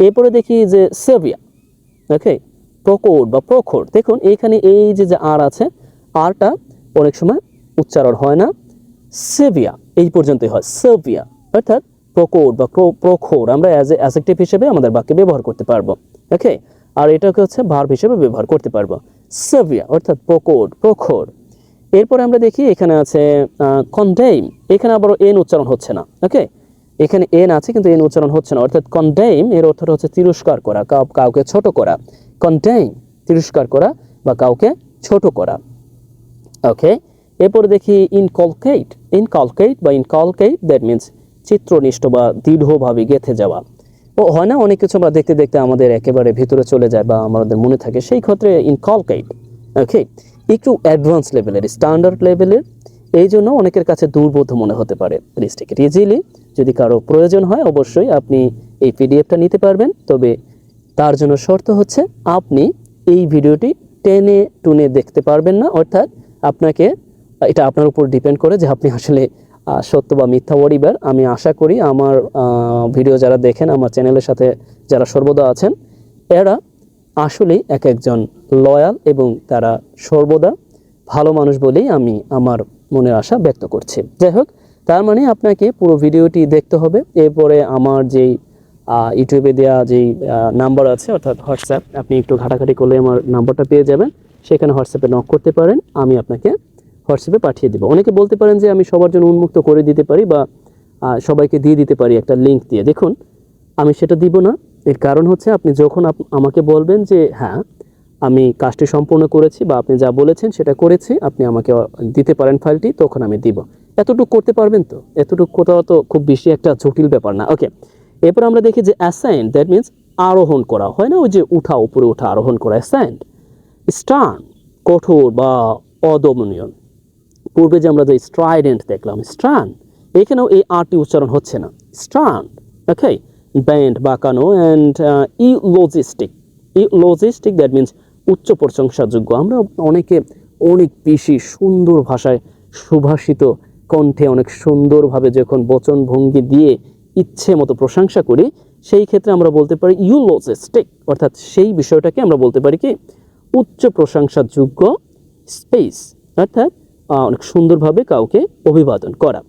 Speaker 1: এরপরে দেখি যে সেভিয়া। ওকে, প্রকট বা প্রখর। দেখুন এইখানে এই যে আর আছে, আরটা অনেক সময় উচ্চারণ হয় না, সেভিয়া এই পর্যন্তই হয়, সেভিয়া অর্থাৎ প্রকট বা প্রখর, আমরা অ্যাজ এ অ্যাডজেক্টিভ হিসেবে আমাদের বাক্যে ব্যবহার করতে পারবো। ওকে, আর এটাকে হচ্ছে ভার্ব হিসেবে ব্যবহার করতে পারবো, সেভিয়া অর্থাৎ প্রকট প্রখর। এরপরে আমরা দেখি এখানে আছে কন্ডেম, এখানে আবারও এন উচ্চারণ হচ্ছে না। ওকে, এখানে এন আছে কিন্তু এন উচ্চারণ হচ্ছে না, অর্থাৎ কন্ডেম এর অর্থটা হচ্ছে তিরস্কার করা, কাউকে ছোট করা। কন্ডেম তিরস্কার করা বা কাউকে ছোট করা। ওকে, এরপরে দেখি ইনকলকেট বা ইনকলকেট দ্যাট মিনস চিত্রনিষ্ঠ বা দৃঢ়ভাবে গেঁথে যাওয়া। হয় না অনেক কিছু আমরা দেখতে দেখতে আমাদের একেবারে ভিতরে চলে যায় বা আমাদের মনে থাকে, সেই ক্ষেত্রে ইনকলকেট। ওকে, একটু অ্যাডভান্স লেভেলের, স্ট্যান্ডার্ড লেভেলের এই জন্য অনেকের কাছে দুর্বোধ্য মনে হতে পারে। Please take it easily. যদি কারো প্রয়োজন হয় অবশ্যই আপনি এই পিডিএফটা নিতে পারবেন, তবে তার জন্য শর্ত হচ্ছে আপনি এই ভিডিওটি টেনে টুনে দেখতে পারবেন না, অর্থাৎ আপনাকে, এটা আপনার উপর ডিপেন্ড করে যে আপনি আসলে সত্য বা মিথ্যা ওয়ারিবার। আমি আশা করি আমার ভিডিও যারা দেখেন, আমার চ্যানেলের সাথে যারা সর্বদা আছেন, এরা আসলেই এক একজন লয়াল এবং তারা সর্বদা ভালো মানুষ বলেই আমি আমার মনের আশা ব্যক্ত করছি। যাই হোক, তার মানে আপনাকে পুরো ভিডিওটি দেখতে হবে। এরপরে আমার যেই ইউটিউবে দেওয়া যেই নাম্বার আছে, অর্থাৎ হোয়াটসঅ্যাপ, আপনি একটু ঘাটাঘাটি করলে আমার নাম্বারটা পেয়ে যাবেন। সেখানে হোয়াটসঅ্যাপে নক করতে পারেন, আমি আপনাকে হোয়াটসঅ্যাপে পাঠিয়ে দেবো। অনেকে বলতে পারেন যে আমি সবার জন্য উন্মুক্ত করে দিতে পারি বা সবাইকে দিয়ে দিতে পারি একটা লিঙ্ক দিয়ে। দেখুন, আমি সেটা দিব না। এর কারণ হচ্ছে আপনি যখন আমাকে বলবেন যে হ্যাঁ আমি কাজটি সম্পূর্ণ করেছি বা আপনি যা বলেছেন সেটা করেছি, আপনি আমাকে দিতে পারেন ফাইলটি, তখন আমি দিব। এতটুকু করতে পারবেন তো? এতটুকু কোথাও তো খুব বেশি একটা জটিল ব্যাপার না। ওকে, এরপর আমরা দেখি যে অ্যাসাইন, দ্যাট মিনস আরোহণ করা, হয় না ওই যে উঠা, উপরে উঠা, আরোহণ করা। অ্যাসাইন, স্টার্ন, কঠোর বা অদমনীয়। পূর্বে যে আমরা যে স্ট্রাইডেন্ট দেখলাম, স্ট্রান, এখানেও এই আরটি উচ্চারণ হচ্ছে না, স্ট্রান। ওকে, ব্যান্ড, বাঁকানো, অ্যান্ড ইলজিস্টিক। ইলজিস্টিক দ্যাট মিনস উচ্চ প্রশংসাযোগ্য। আমরা অনেকে অনেক বেশি সুন্দর ভাষায় সুভাষিত কণ্ঠে অনেক সুন্দরভাবে যখন বচন ভঙ্গি দিয়ে ইচ্ছে মতো প্রশংসা করি, সেই ক্ষেত্রে আমরা বলতে পারি ইউলজিস্টিক, অর্থাৎ সেই বিষয়টাকে আমরা বলতে পারি কি উচ্চ প্রশংসাযোগ্য স্পেস, অর্থাৎ অনেক সুন্দরভাবে কাউকে অভিবাদন করা।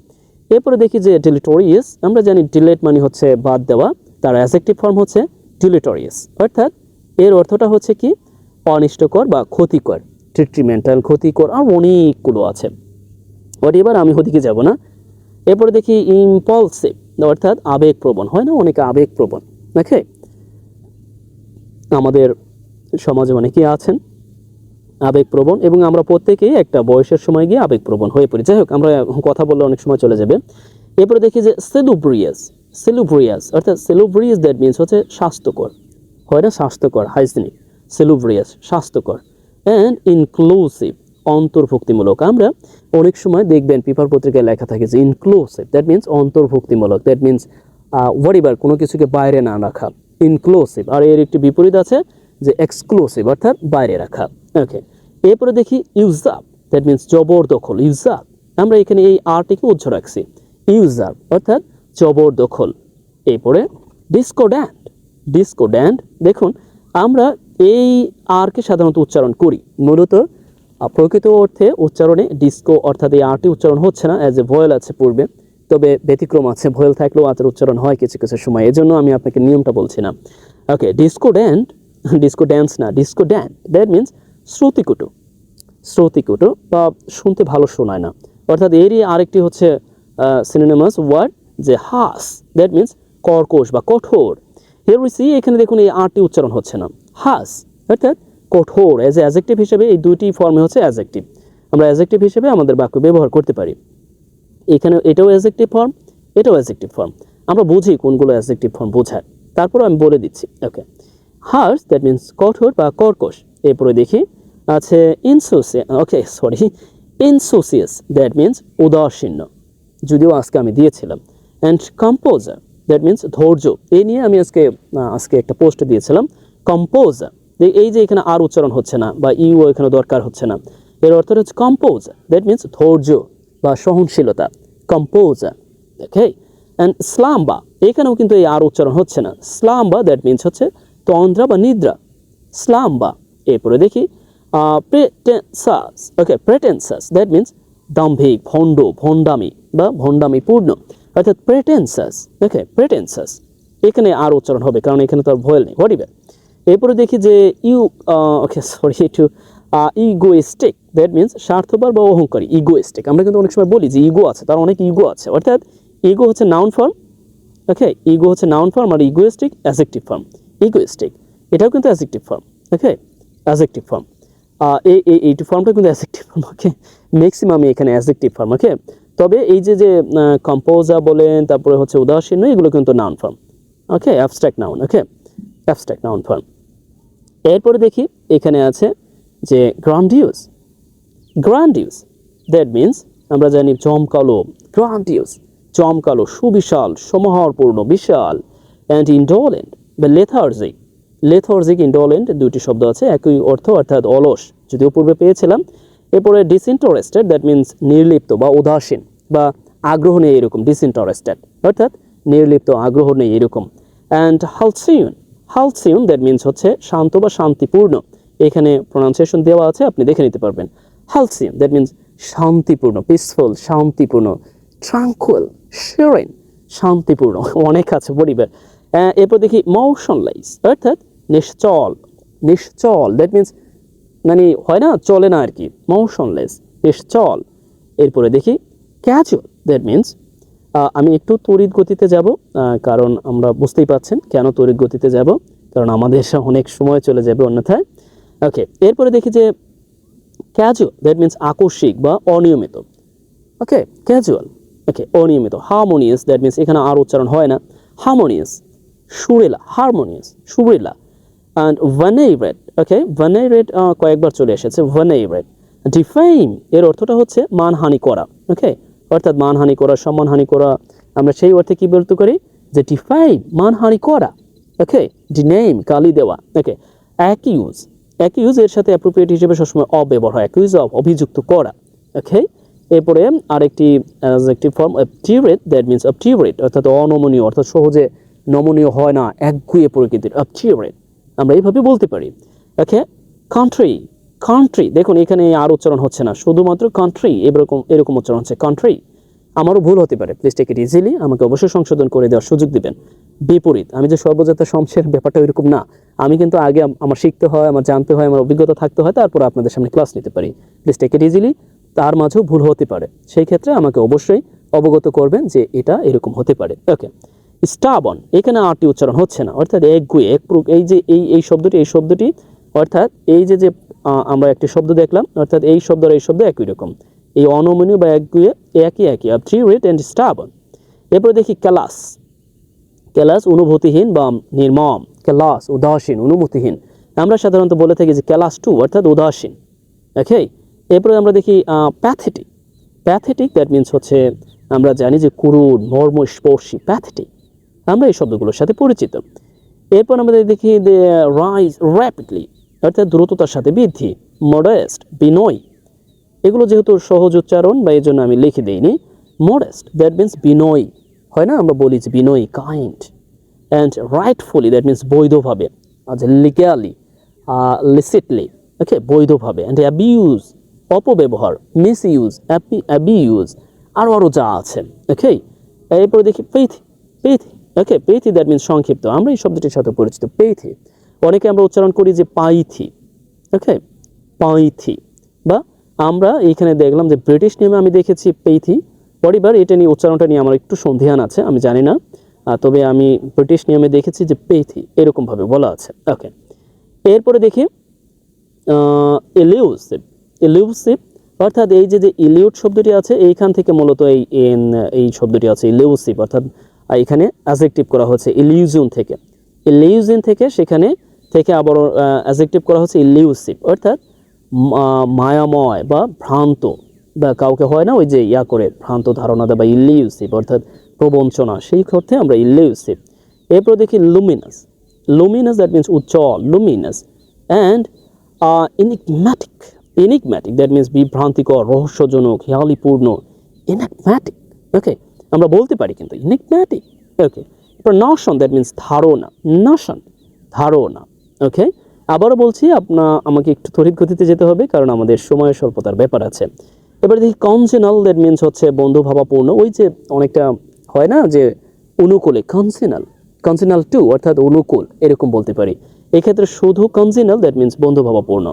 Speaker 1: এরপরে দেখি যে ডিলিটোরিয়াস। আমরা জানি ডিলেট মানে হচ্ছে বাদ দেওয়া, তার অ্যাডজেক্টিভ ফর্ম হচ্ছে ডিলিটোরিয়াস, অর্থাৎ এর অর্থটা হচ্ছে কি অনিষ্টকর বা ক্ষতিকর, ডিট্রিমেন্টাল, ক্ষতিকর, আর অনেকগুলো আছে। বাট এবার আমি ওদিকে যাব না। এরপরে দেখি ইম্পালসিভ, অর্থাৎ আবেগপ্রবণ, হয় না অনেকে আবেগপ্রবণ। ওকে, আমাদের সমাজে অনেকেই আছেন আবেগপ্রবণ, এবং আমরা প্রত্যেকেই একটা বয়সের সময় গিয়ে আবেগপ্রবণ হয়ে পড়ি। যাই হোক, আমরা কথা বললে অনেক সময় চলে যাবে। এরপরে দেখি যে সেলুব্রিয়াস। সেলুব্রিয়াস অর্থাৎ সেলুব্রিয়াস দ্যাট মিনস হচ্ছে স্বাস্থ্যকর, হয় না স্বাস্থ্যকর, হাইজেনিক। সেলুব্রিয়াস স্বাস্থ্যকর। অ্যান্ড ইনক্লুসিভ অন্তর্ভুক্তিমূলক। আমরা অনেক সময় দেখবেন পেপার পত্রিকায় লেখা থাকে যে ইনক্লুসিভ দ্যাট মিনস অন্তর্ভুক্তিমূলক, দ্যাট মিনস ওয়ারিবার, কোনো কিছুকে বাইরে না রাখা, ইনক্লুসিভ। আর এর একটি বিপরীত আছে যে এক্সক্লুসিভ, অর্থাৎ বাইরে রাখা। ওকে, এরপরে দেখি ইউজাব, দ্যাট মিনস জবরদখল, ইউজাব। আমরা এখানে এই আরটিকে উজ্জ্ব রাখছি, ইউজাব অর্থাৎ জবরদখল। এরপরে ডিসকোড্যান্ট, ডিসকোড্যান্ট। দেখুন, আমরা এই আরকে সাধারণত উচ্চারণ করি, মূলত প্রকৃত অর্থে উচ্চারণে ডিসকো অর্থাৎ এই আরটি উচ্চারণ হচ্ছে না, অ্যাজ এ ভয়েল আছে পূর্বে, তবে ব্যতিক্রম আছে, ভয়েল থাকলেও আতের উচ্চারণ হয় কিছু কিছু সময়, এজন্য আমি আপনাকে নিয়মটা বলছি না। ওকে, ডিসকোড্যান্ট, ডিসকো ড্যান্স না, ডিসকো ড্যান্ট, দ্যাট মিনস শ্রুতিকটু, শ্রুতিকটু বা শুনতে ভালো শোনায় না। অর্থাৎ এরই আরেকটি হচ্ছে সিনোনিমাস ওয়ার্ড যে হাস, দ্যাট মিনস কর্কশ বা কঠোর। হিয়ার উই সি, এখানে দেখুন এই আরটি উচ্চারণ হচ্ছে না, হাস অর্থাৎ কঠোর। অ্যাজ এ অ্যাডজেক্টিভ হিসেবে এই দুইটি ফর্মে হচ্ছে অ্যাডজেক্টিভ, আমরা অ্যাডজেক্টিভ হিসেবে আমাদের বাক্য ব্যবহার করতে পারি। এখানে এটাও অ্যাডজেক্টিভ ফর্ম, এটাও অ্যাডজেক্টিভ ফর্ম। আমরা বুঝি কোনগুলো অ্যাডজেক্টিভ ফর্ম বোঝায়, তারপরে আমি বলে দিচ্ছি। ওকে, হার্স দ্যাট মিনস কঠোর বা কর্কশ। এরপরে দেখি আছে ইনসোসিয়াস দ্যাট মিনস উদাসীন্য, যদিও আজকে আমি দিয়েছিলাম। অ্যান্ড কম্পোজার দ্যাট মিনস ধৈর্য, এই নিয়ে আমি আজকে একটা পোস্ট দিয়েছিলাম। কম্পোজার, এই যে এখানে আর উচ্চারণ হচ্ছে না বা ইউ এখানে দরকার হচ্ছে না, এর অর্থ হচ্ছে কম্পোজার দ্যাট মিনস ধৈর্য বা সহনশীলতা, কম্পোজার। ওকে, অ্যান্ড স্লাম্বা, এখানেও কিন্তু এই আর উচ্চারণ হচ্ছে না, স্লাম্বা দ্যাট মিনস হচ্ছে তন্দ্রা বা নিদ্রা, স্লাম্বা। এরপরে দেখি প্রেটেন্সাস। ওকে, প্রেটেন্সাস দ্যাট মিনস দাম্ভিক, ভণ্ড, ভণ্ডামি বা ভণ্ডামিপূর্ণ, অর্থাৎ প্রেটেন্সাস। ওকে, প্রেটেন্সাস, এখানে আর উচ্চারণ হবে কারণ এখানে তো আর ভয়েল নেই, হোয়াট ইভার। এরপরে দেখি যে ইগোইস্টিক দ্যাট মিনস স্বার্থপর বা অহংকারী, ইগোইস্টিক। আমরা কিন্তু অনেক সময় বলি যে ইগো আছে, তার অনেক ইগো আছে, অর্থাৎ ইগো হচ্ছে নাউন ফর্ম। ওকে, ইগো হচ্ছে নাউন ফর্ম আর ইগোইস্টিক অ্যাডজেক্টিভ ফর্ম। ইগোইস্টিক এটাও কিন্তু অ্যাডজেক্টিভ ফর্ম। ওকে, অ্যাডজেক্টিভ ফর্ম, এইটি ফর্মটা কিন্তু অ্যাডজেক্টিভ ফর্ম। ওকে, ম্যাক্সিমামই এখানে অ্যাডজেক্টিভ ফর্ম। ওকে, তবে এই যে কম্পোজার বলেন, তারপরে হচ্ছে উদাসীন্য, এগুলো কিন্তু নাউন ফর্ম। ওকে, অ্যাবস্ট্রাক্ট নাউন। ওকে, অ্যাবস্ট্রাক্ট নাউন ফর্ম। এরপরে দেখি এখানে আছে যে গ্র্যান্ডিউস, গ্র্যান্ডিউস দ্যাট মিনস আমরা জানি চমকালো, গ্রান্ডিয়াস, চমকালো, সুবিশাল, সমাহারপূর্ণ, বিশাল। অ্যান্ড ইন্ডোলেন্ট বা লেথার্জিক, লেথার্জিক, ইন্ডোলেন্ট দুটি শব্দ আছে একই অর্থ, অর্থাৎ অলস, যদিও পূর্বে পেয়েছিলাম। এরপরে ডিসইন্টারেস্টেড, দ্যাট মিনস নির্লিপ্ত বা উদাসীন বা আগ্রহ নেই এরকম, ডিসইন্টারেস্টেড অর্থাৎ নির্লিপ্ত, আগ্রহ নেই এরকম। অ্যান্ড হালসিউন, হালসিউন দ্যাট মিনস হচ্ছে শান্ত বা শান্তিপূর্ণ। এখানে প্রনাউন্সিয়েশন দেওয়া আছে, আপনি দেখে নিতে পারবেন। হালসিউন দ্যাট মিনস শান্তিপূর্ণ, পিসফুল, শান্তিপূর্ণ। ট্রাঙ্কুইল, সেরেন, শান্তিপূর্ণ, অনেক আছে পরিবার। এরপর দেখি মোশনলেস অর্থাৎ নিশ্চল, নিশ্চল দ্যাট মিনস মানে হয় না, চলে না আর কি, মোশনলেস, নিশ্চল। এরপরে দেখি ক্যাজুয়াল দ্যাট মিনস, আমি একটু তড়িৎ গতিতে যাব, কারণ আমরা বুঝতেই পাচ্ছেন কেন তড়িৎ গতিতে যাব, কারণ আমাদের অনেক সময় চলে যাবে অন্যথায়। ওকে, এরপরে দেখি যে ক্যাজুয়াল দ্যাট মিনস আকস্মিক বা অনিয়মিত। ওকে, ক্যাজুয়াল, ওকে, অনিয়মিত। হারমোনিয়াস দ্যাট মিনস এখানে আর উচ্চারণ হয় না, হারমোনিয়াস, সুরেলা, হারমোনিয়াস, সুরেলা। অ্যান্ড ভেনেইরেট, ওকে, ভেনেইরেট কয়েকবার চলে এসেছে, ভেনেইরেট। ডিফেম এর অর্থটা হচ্ছে মানহানি করা, ওকে, অর্থাৎ মানহানি করা, সম্মানহানি করা। আমরা সেই অর্থে কি বলতে পারি যে ডিফেম, মানহানি করা। ওকে, ডিনেম, গালি দেওয়া। ওকে, অ্যাকিউজ, অ্যাকিউজ এর সাথে অ্যাপ্রোপ্রিয়েট হিসেবে সবসময় অব্যবহার হয়, অ্যাকিউজ অফ, অভিযুক্ত করা। ওকে, এরপরে আরেকটি অ্যাডজেক্টিভ ফর্ম অবটিউরেট দ্যাট মিনস অবটিউরেট অর্থাৎ অনমনীয়, অর্থাৎ সহজে নমনীয় হয় না, একগুঁয়ে প্রকৃতির, অবটিউরেট আমরা এইভাবে বলতে পারি। ওকে, কান্ট্রি, কান্ট্রি দেখুন এখানে আর উচ্চারণ হচ্ছে না, শুধুমাত্র কান্ট্রি এরকম উচ্চারণ হচ্ছে, কান্ট্রি। আমারও ভুল হতে পারে, প্লিজ টেক ইট ইজিলি, আমাকে অবশ্যই সংশোধন করে দেওয়ার সুযোগ দিবেন। বিপরীত, আমি যে সর্বজাতীয় শমশের ব্যাপারটা এরকম না, আমি কিন্তু আগে আমার শিখতে হয়, আমার জানতে হয়, আমার অভিজ্ঞতা থাকতে হয়, তারপর আপনাদের সামনে ক্লাস নিতে পারি। প্লিজ টেক ইট ইজিলি, তার মাঝেও ভুল হতে পারে, সেই ক্ষেত্রে আমাকে অবশ্যই অবগত করবেন যে এটা এরকম হতে পারে। ওকে, স্টাবন এখানে আরটি উচ্চারণ হচ্ছে না, অর্থাৎ একগুঁয়ে, এই যে এই শব্দটি অর্থাৎ এই যে আমরা একটি শব্দ দেখলাম, অর্থাৎ এই শব্দ আর এই শব্দ একই রকম, এই অনমনীয় বা একগুঁয়ে একই অবটিউরেট অ্যান্ড স্টাবন। এরপরে দেখি ক্যালাস, ক্যালাস অনুভূতিহীন বা নির্মম, ক্যালাস উদাসীন, অনুভূতিহীন। আমরা সাধারণত বলে থাকি যে ক্যালাস টু অর্থাৎ উদাসীন। ওকে, এরপরে আমরা দেখি প্যাথেটিক, প্যাথেটিক দ্যাট মিনস হচ্ছে আমরা জানি যে করুণ, মর্মস্পর্শী, প্যাথেটিক, আমরা এই শব্দগুলোর সাথে পরিচিত। এরপর আমাদের দেখি রাইজ র্যাপিডলি অর্থাৎ দ্রুততার সাথে বৃদ্ধি, মডেস্ট, বিনয়। এগুলো যেহেতু সহজ উচ্চারণ বা এই জন্য আমি লিখে দিইনি। মডেস্ট দ্যাট মিনস বিনয়, হয় না আমরা বলি যে বিনয়ী, kind. And rightfully that means বৈধভাবে, আচ্ছা, লিগ্যালি, লিসিটলি, ওকে, বৈধভাবে। অ্যান্ড অ্যাবিউজ অপব্যবহার, মিস ইউজ, অ্যাবিউজ, আরও যা আছে। ওকে, এরপরে দেখি পেথি, পেথি, ওকে, পেথি দ্যাট মিনস সংক্ষিপ্ত, আমরা এই শব্দটির সাথে পরিচিত, পেথি। অনেকে আমরা উচ্চারণ করি যে পাইথি, ওকে, পাইথি। বা আমরা এইখানে দেখলাম যে ব্রিটিশ নিয়মে আমি দেখেছি পেইথি, পরিবার এটা নিয়ে উচ্চারণটা নিয়ে আমার একটু সন্দেহান আছে, আমি জানি না, তবে আমি ব্রিটিশ নিয়মে দেখেছি যে পেইথি এরকমভাবে বলা আছে। ওকে, এরপরে দেখি এলিউসিভ, এলিউসিভ অর্থাৎ এই যে ইলিউট শব্দটি আছে এইখান থেকে মূলত এই শব্দটি আছে ইলিউসিভ, অর্থাৎ এখানে অ্যাডজেক্টিভ করা হচ্ছে ইলিউশন থেকে, ইলিউশন থেকে সেখানে থেকে আবার অ্যাডজেক্টিভ করা হচ্ছে ইলিউসিভ, অর্থাৎ মায়াময় বা ভ্রান্ত, বা কাউকে হয় না ওই যে করে ভ্রান্ত ধারণা দেয়, বা ইলিউসিভ অর্থাৎ প্রবঞ্চনা, সেই অর্থে আমরা ইলিউসিভ। এরপর দেখি লুমিনাস, লুমিনাস দ্যাট মিনস উজ্জ্বল, luminous. And enigmatic, enigmatic that means বিভ্রান্তিকর, রহস্যজনক, হেয়ালিপূর্ণ, এনিগম্যাটিক। ওকে, আমরা বলতে পারি কিন্তু এনিগম্যাটিক। ওকে, এরপর নশন দ্যাট মিনস ধারণা, নশন, ধারণা। ওকে, আবারও বলছি আমাকে একটু তড়িৎ গতিতে যেতে হবে কারণ আমাদের সময় স্বল্পতার ব্যাপার আছে। এবার দেখি কনসিনাল দ্যাট মিনস হচ্ছে বন্ধুভাবাপূর্ণ, ওই যে অনেকটা হয় না যে অনুকূলে, কনসিনাল, কনসিনাল টু অর্থাৎ অনুকূল, এরকম বলতে পারি। এক্ষেত্রে শুধু কনসিনাল দ্যাট মিনস বন্ধুভাবাপূর্ণ।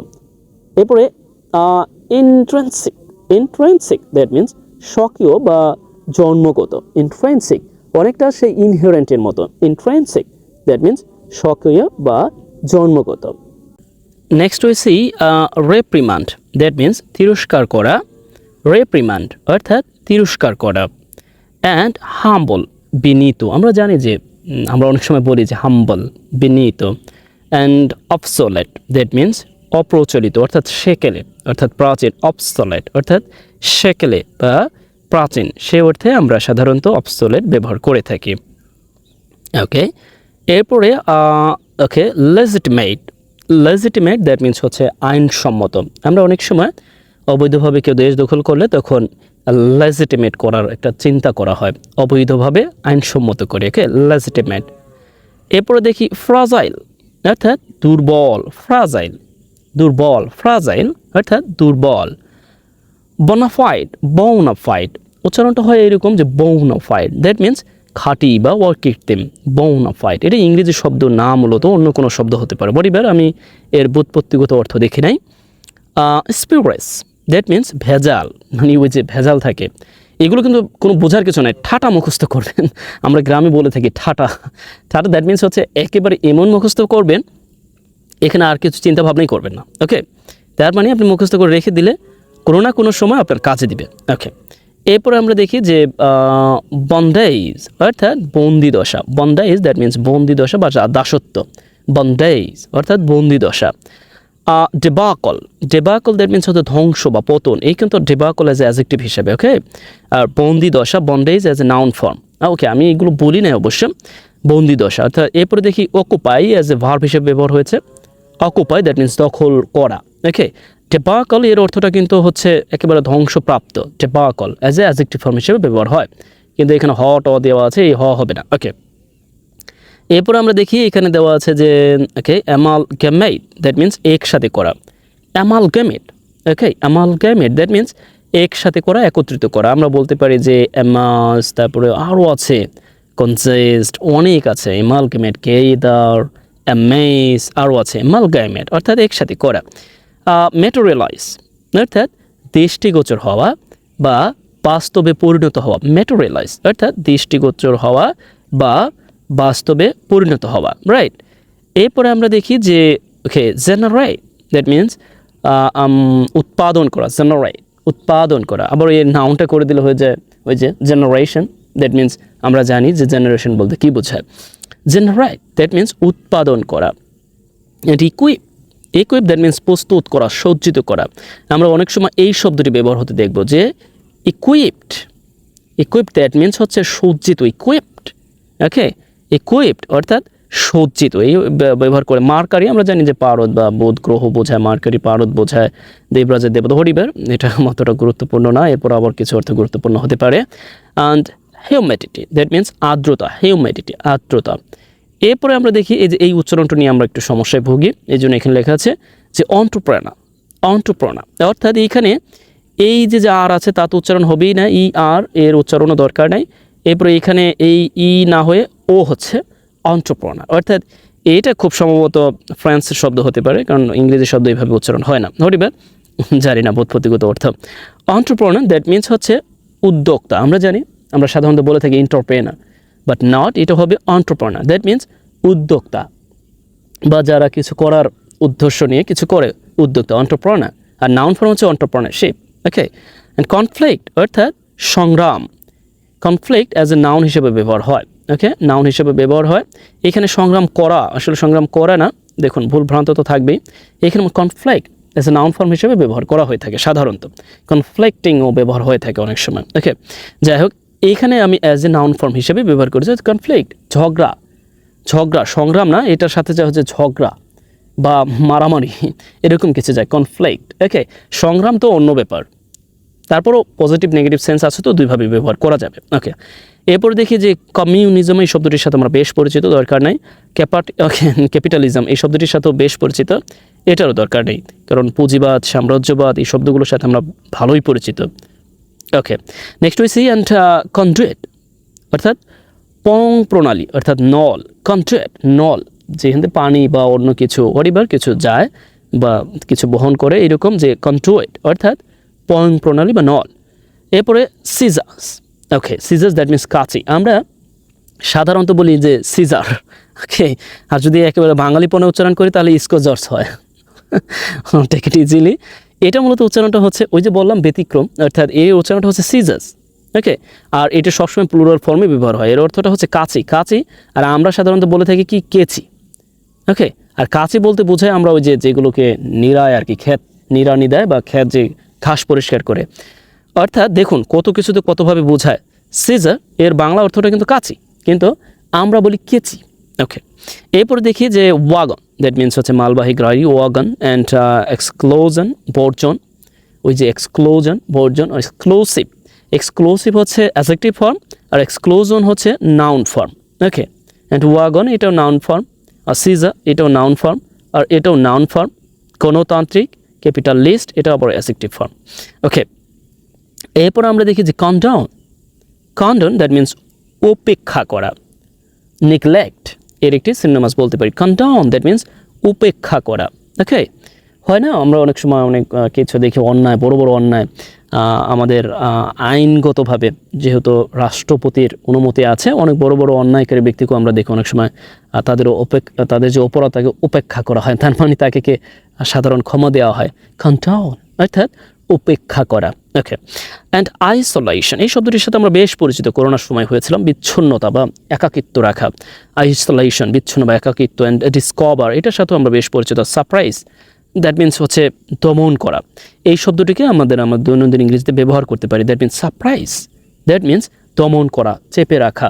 Speaker 1: এরপরে ইন্ট্রেন্সিক, ইন্ট্রেন্সিক দ্যাট মিনস স্বকীয় বা জন্মগত, ইন্ট্রেন্সিক অনেকটা সেই ইনহেরেন্টের মতো, ইন্ট্রেন্সিক দ্যাট মিনস স্বকীয় বা জন্মগত। নেক্সট হয়েছি রেপ্রিমান্ড দ্যাট মিনস তিরস্কার করা, রেপ্রিমান্ড অর্থাৎ তিরস্কার করা। অ্যান্ড হাম্বল বিনীত, আমরা জানি যে আমরা অনেক সময় বলি যে হাম্বল, বিনীত। অ্যান্ড অবসোলেট দ্যাট মিনস অপ্রচলিত অর্থাৎ সেকেলে, অর্থাৎ প্রাচীন, অবসলেট অর্থাৎ সেকেলে বা প্রাচীন, সে অর্থে আমরা সাধারণত অবসলেট ব্যবহার করে থাকি। ওকে, এরপরে ওকে লেজিটিমেট। লেজিটিমেট দ্যাট মিনস হচ্ছে আইনসম্মত। আমরা অনেক সময় অবৈধভাবে কেউ দেশ দখল করলে তখন লেজিটিমেট করার একটা চিন্তা করা হয়, অবৈধভাবে আইনসম্মত করে। ওকে, লেজিটিমেট। এরপরে দেখি ফ্রাজাইল অর্থাৎ দুর্বল, ফ্রাজাইল দুর্বল, ফ্রাজাইল অর্থাৎ দুর্বল। বোনাফাইড, বোনাফাইড উচ্চারণটা হয় এরকম যে বোনাফাইড, দ্যাট মিনস খাঁটি বা অকৃত্রিম, বোনাফাইড। এটা ইংরেজি শব্দ না, মূলত অন্য কোনো শব্দ হতে পারে। বডিবার আমি এর ব্যুৎপত্তিগত অর্থ দেখি নাই। স্পিউরাস দ্যাট মিনস ভেজাল, মানে ওই যে ভেজাল থাকে, এগুলো কিন্তু কোনো বোঝার কিছু নাই, ঠাটা মুখস্থ করবেন। আমরা গ্রামে বলে থাকি ঠাটা, ঠাটা দ্যাট মিনস হচ্ছে একেবারে এমন মুখস্থ করবেন এখানে আর কিছু চিন্তা ভাবনাই করবেন না। ওকে, তার মানে আপনি মুখস্থ করে রেখে দিলে কোনো না কোনো সময় আপনার কাজে দিবে। ওকে, এরপরে আমরা দেখি যে বন্ডেজ অর্থাৎ বন্দি দশা, বন্ডেজ দ্যাট মিনস বন্দি দশা বা দাসত্ব, বন্ডেজ অর্থাৎ বন্দি দশা। ডেবাকল, ডেবাকল দ্যাট মিনস হচ্ছে ধ্বংস বা পতন, এই কিন্তু ডেবাকল অ্যাজ এ অ্যাডজেক্টিভ হিসাবে। ওকে, আর বন্দি দশা, bondage as a noun form. Okay, আমি এগুলো বলি না অবশ্য, বন্দি দশা। অর্থাৎ এরপরে দেখি অকুপাই অ্যাজ এ ভার্ব হিসেবে ব্যবহার হয়েছে, অকুপাই দ্যাট মিনস দখল করা। ওকে, ডেবাকল এর অর্থটা কিন্তু হচ্ছে একেবারে ধ্বংসপ্রাপ্ত, ডেবাকল অ্যাজ এ অ্যাডজেক্টিভ ফর্ম হিসেবে ব্যবহার হয়, কিন্তু এখানে হ ট দেওয়া আছে, এই হ হবে না। ওকে, এরপর আমরা দেখি এখানে দেওয়া আছে যে ওকে অ্যামালগামেট দ্যাট মিনস একসাথে করা, অ্যামালগামেট। ওকে, অ্যামালগামেট দ্যাট মিনস একসাথে করা, একত্রিত করা। আমরা বলতে পারি যে অ্যামাস, তারপরে আরও আছে কনজেস্ট, অনেক আছে, অ্যামালগামেট, গেদার, অ্যামেজ, আরও আছে অ্যামালগামেট অর্থাৎ একসাথে করা। মেটেরিয়ালাইজ অর্থাৎ দৃষ্টিগোচর হওয়া বা বাস্তবে পরিণত হওয়া, মেটেরিয়ালাইজ অর্থাৎ দৃষ্টিগোচর হওয়া বা বাস্তবে পরিণত হওয়া, রাইট। এরপরে আমরা দেখি যে ওকে জেনারেট দ্যাট মিনস উৎপাদন করা, জেনারেট উৎপাদন করা। আবার এই নাউনটা করে দিলে হয়ে যায় ওই যে জেনারেশন, দ্যাট মিনস আমরা জানি যে জেনারেশন বলতে কী বোঝায়। জেনারেট দ্যাট মিনস উৎপাদন করা। ইকুইপ, ইকুইপ দ্যাট মিনস প্রস্তুত করা, সজ্জিত করা। আমরা অনেক সময় এই শব্দটি ব্যবহার হতে দেখব যে ইকুইপড, ইকুইপড দ্যাট মিনস হচ্ছে সজ্জিত, ইকুইপড। ওকে, ইকুইপড অর্থাৎ সজ্জিত, এই ব্যবহার করে। মার্কারি আমরা জানি যে পারদ বা বোধ গ্রহ বোঝায়, মার্কারি পারদ বোঝায়, দেবরাজের দেবতা হরিবার, এটা অতটা গুরুত্বপূর্ণ না, এরপর আবার কিছু অর্থ গুরুত্বপূর্ণ হতে পারে। অ্যান্ড হিউমিডিটি দ্যাট মিনস আর্দ্রতা, হিউমিডিটি আর্দ্রতা। এরপরে আমরা দেখি এই যে এই উচ্চারণটা নিয়ে আমরা একটু সমস্যায় ভুগি, এই জন্য এখানে লেখা আছে যে অন্ট্রপ্রেনার, অন্ট্রপ্রেনার অর্থাৎ এইখানে এই যে আর আছে তা তো উচ্চারণ হবেই না, ই আর এর উচ্চারণও দরকার নাই। এরপরে এখানে এই ই না হয়ে ও হচ্ছে অন্ট্রপ্রেনার, অর্থাৎ এইটা খুব সম্ভবত ফ্রান্সের শব্দ হতে পারে, কারণ ইংরেজি শব্দ এইভাবে উচ্চারণ হয় না, হরিবার জানি না বোধপতিগত অর্থ। অন্ট্রপ্রেনার দ্যাট মিনস হচ্ছে উদ্যোক্তা। আমরা জানি, আমরা সাধারণত বলে থাকি এন্টারপ্রেনার, বাট নট, এটা হবে অন্ট্রপ্রেনার দ্যাট মিনস উদ্যোক্তা বা যারা কিছু করার উদ্দেশ্য নিয়ে কিছু করে, উদ্যোক্তা, অন্ট্রপ্রেনার। আর নাউন ফর্ম হচ্ছে অন্ট্রপ্রেনারশিপ। ওকে, অ্যান্ড কনফ্লিক্ট অর্থাৎ সংগ্রাম, কনফ্লিক্ট অ্যাজ এ নাউন হিসেবে ব্যবহার হয়। ওকে, নাউন হিসেবে ব্যবহার হয়। এখানে সংগ্রাম করা, আসলে সংগ্রাম করা না, দেখুন ভুল ভ্রান্ত তো থাকবেই। এখানে conflict as a noun form হিসেবে ব্যবহার করা হয়ে থাকে সাধারণত, কনফ্লিক্টিংও ব্যবহার হয়ে থাকে অনেক সময়। ওকে, যাই হোক, এইখানে আমি অ্যাজ এ নাউন ফর্ম হিসেবে ব্যবহার করেছি কনফ্লিক্ট, ঝগড়া, ঝগড়া, সংগ্রাম না, এটার সাথে যা হচ্ছে ঝগড়া বা মারামারি, এরকম কিছু যায়, কনফ্লিক্ট। ওকে, সংগ্রাম তো অন্য ব্যাপার, তারপরও পজিটিভ নেগেটিভ সেন্স আছে তো দুইভাবে ব্যবহার করা যাবে। ওকে, এরপর দেখি যে কমিউনিজম, এই শব্দটির সাথে আমরা বেশ পরিচিত, দরকার নাই। ক্যাপিটালিজম এই শব্দটির সাথেও বেশ পরিচিত, এটারও দরকার নেই, কারণ পুঁজিবাদ, সাম্রাজ্যবাদ এই শব্দগুলোর সাথে আমরা ভালোই পরিচিত। Okay, next we see and conduit অর্থাৎ পং প্রণালী অর্থাৎ নল, কন্ডুইট নল, যেখান থেকে পানি বা অন্য কিছু ওয়ারিবার কিছু যায় বা কিছু বহন করে, এরকম যে কন্ডুইট অর্থাৎ পং প্রণালী বা নল। এরপরে scissors. Okay, scissors that means কাঁচি। আমরা সাধারণত বলি যে সিজার। ওকে, আর যদি একেবারে বাঙালিপনে উচ্চারণ করি তাহলে স্কোজার্স হয়, টেক ইট ইজিলি। এটা মূলত উচ্চারণটা হচ্ছে ওই যে বললাম ব্যতিক্রম, অর্থাৎ এই উচ্চারণটা হচ্ছে সিজার্স। ওকে, আর এটা সবসময় প্লুরাল ফর্মে ব্যবহার হয়, এর অর্থটা হচ্ছে কাঁচি, কাঁচি। আর আমরা সাধারণত বলে থাকি কি কেচি। ওকে, আর কাঁচি বলতে বোঝায় আমরা ওই যেগুলোকে নিড়ায় আর কি, ক্ষেত নিড়ানি দেয় বা ক্ষেত যে ঘাস পরিষ্কার করে। অর্থাৎ দেখুন কত কিছুতে কতভাবে বোঝায়। সিজার এর বাংলা অর্থটা কিন্তু কাঁচি, কিন্তু আমরা বলি কেচি। ওকে, এরপরে দেখি যে ওয়াগন, দ্যাট মিনস হচ্ছে মালবাহী গাড়ি, ওয়াগন। অ্যান্ড এক্সক্লোজন, বর্জন, ওই যে এক্সক্লোজন বর্জন, এক্সক্লুসিভ। এক্সক্লুসিভ হচ্ছে অ্যাডজেক্টিভ ফর্ম, আর এক্সক্লুজন হচ্ছে noun form. Okay, and wagon এটাও নাউন ফর্ম, আর সিজার এটাও নাউন ফর্ম, আর এটাও নাউন ফর্ম। গণতান্ত্রিক, ক্যাপিটালিস্ট, এটা আবার অ্যাডজেক্টিভ ফর্ম। ওকে, এরপর আমরা দেখি যে কন্ডন। কন্ডন দ্যাট মিনস উপেক্ষা করা। নেগলেক্ট এর একটি সিনোনিমাস বলতে পারি। কন্ডন দ্যাট মিনস উপেক্ষা করা। ওকে, হয় না আমরা অনেক সময় অনেক কিছু দেখি অন্যায়, বড় বড় অন্যায়, আমাদের আইনগতভাবে যেহেতু রাষ্ট্রপতির অনুমতি আছে, অনেক বড় বড় অন্যায়কারী ব্যক্তিকেও আমরা দেখি অনেক সময় তাদের যে অপরাধ তাকে উপেক্ষা করা হয়, তার মানে তাকে সাধারণ ক্ষমা দেওয়া হয়। কন্ডন অর্থাৎ উপেক্ষা করা। ওকে, অ্যান্ড আইসোলেশন এই শব্দটির সাথে আমরা বেশ পরিচিত, করোনার সময় হয়েছিলাম। বিচ্ছিন্নতা বা একাকিত্ব রাখা, আইসোলেশন বিচ্ছিন্ন বা একাকিত্ব। অ্যান্ড ডিসকভার এটার সাথেও আমরা বেশ পরিচিত। সারপ্রাইজ দ্যাট মিনস হচ্ছে দমন করা। এই শব্দটিকে আমরা দৈনন্দিন ইংরেজিতে ব্যবহার করতে পারি। That means surprise, that means দমন করা, চেপে রাখা,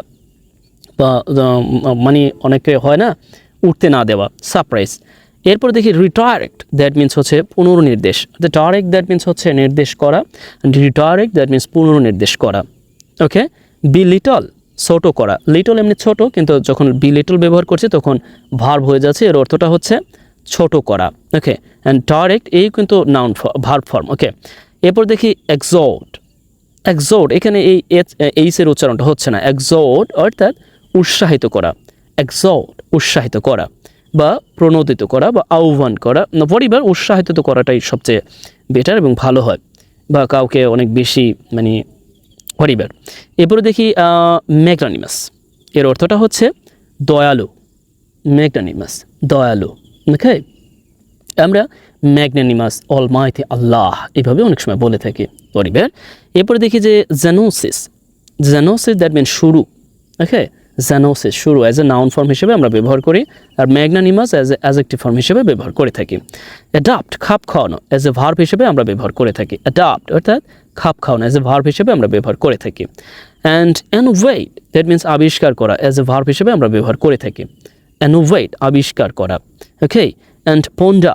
Speaker 1: বা মানে অনেকে হয় না উঠতে না দেওয়া, সারপ্রাইজ। এরপর দেখি রিডাইরেক্ট, দ্যাট মিনস হচ্ছে পুনর্নির্দেশ। ডাইরেক্ট দ্যাট মিনস হচ্ছে নির্দেশ করা, রিডাইরেক্ট দ্যাট মিনস পুনর্নির্দেশ করা। ওকে, বি লিটল ছোট করা। লিটল এমনি ছোট, কিন্তু যখন বি লিটল ব্যবহার করছে তখন ভার্ব হয়ে যাচ্ছে, এর অর্থটা হচ্ছে ছোট করা। ওকে, অ্যান্ড ডাইরেক্ট এই কিন্তু নাউন ভার্ব ফর্ম। ওকে, এরপর দেখি এক্সোড। এক্সোড এখানে এই এইসের উচ্চারণটা হচ্ছে না। এক্সোড অর্থাৎ উৎসাহিত করা। এক্সোড উৎসাহিত করা বা প্রণোদিত করা বা আহ্বান করা। পরিবার উৎসাহিত করাটাই সবচেয়ে বেটার এবং ভালো হয়, বা কাউকে অনেক বেশি মানে পরিবার। এরপরে দেখি ম্যাগনানিমাস, এর অর্থটা হচ্ছে দয়ালু। ম্যাগনানিমাস দয়ালু। ওকে, আমরা ম্যাগনানিমাস, অলমাইটি আল্লাহ এভাবে অনেক সময় বলে থাকি পরিবার। এরপরে দেখি যে জেনোসিস। জেনোসিস দ্যাট মিন শুরু। ওকে, জেনোসিস শুরু অ্যাজ এ নাউন ফর্ম হিসেবে আমরা ব্যবহার করি, আর magnanimous as a adjective form হিসেবে ব্যবহার করে থাকি। অ্যাডাপ্ট খাপ খাওয়ানো অ্যাজ এ ভার্ব হিসেবে আমরা ব্যবহার করে থাকি। অ্যাডাপ্ট অর্থাৎ খাপ খাওয়ানো অ্যাজ এ ভার্ব হিসেবে আমরা ব্যবহার করে থাকি। অ্যান্ড ইনোভেট দ্যাট মিনস আবিষ্কার করা, অ্যাজ এ ভার্ব হিসেবে আমরা ব্যবহার করে থাকি। ইনোভেট আবিষ্কার করা। ওকে, অ্যান্ড পন্ডা।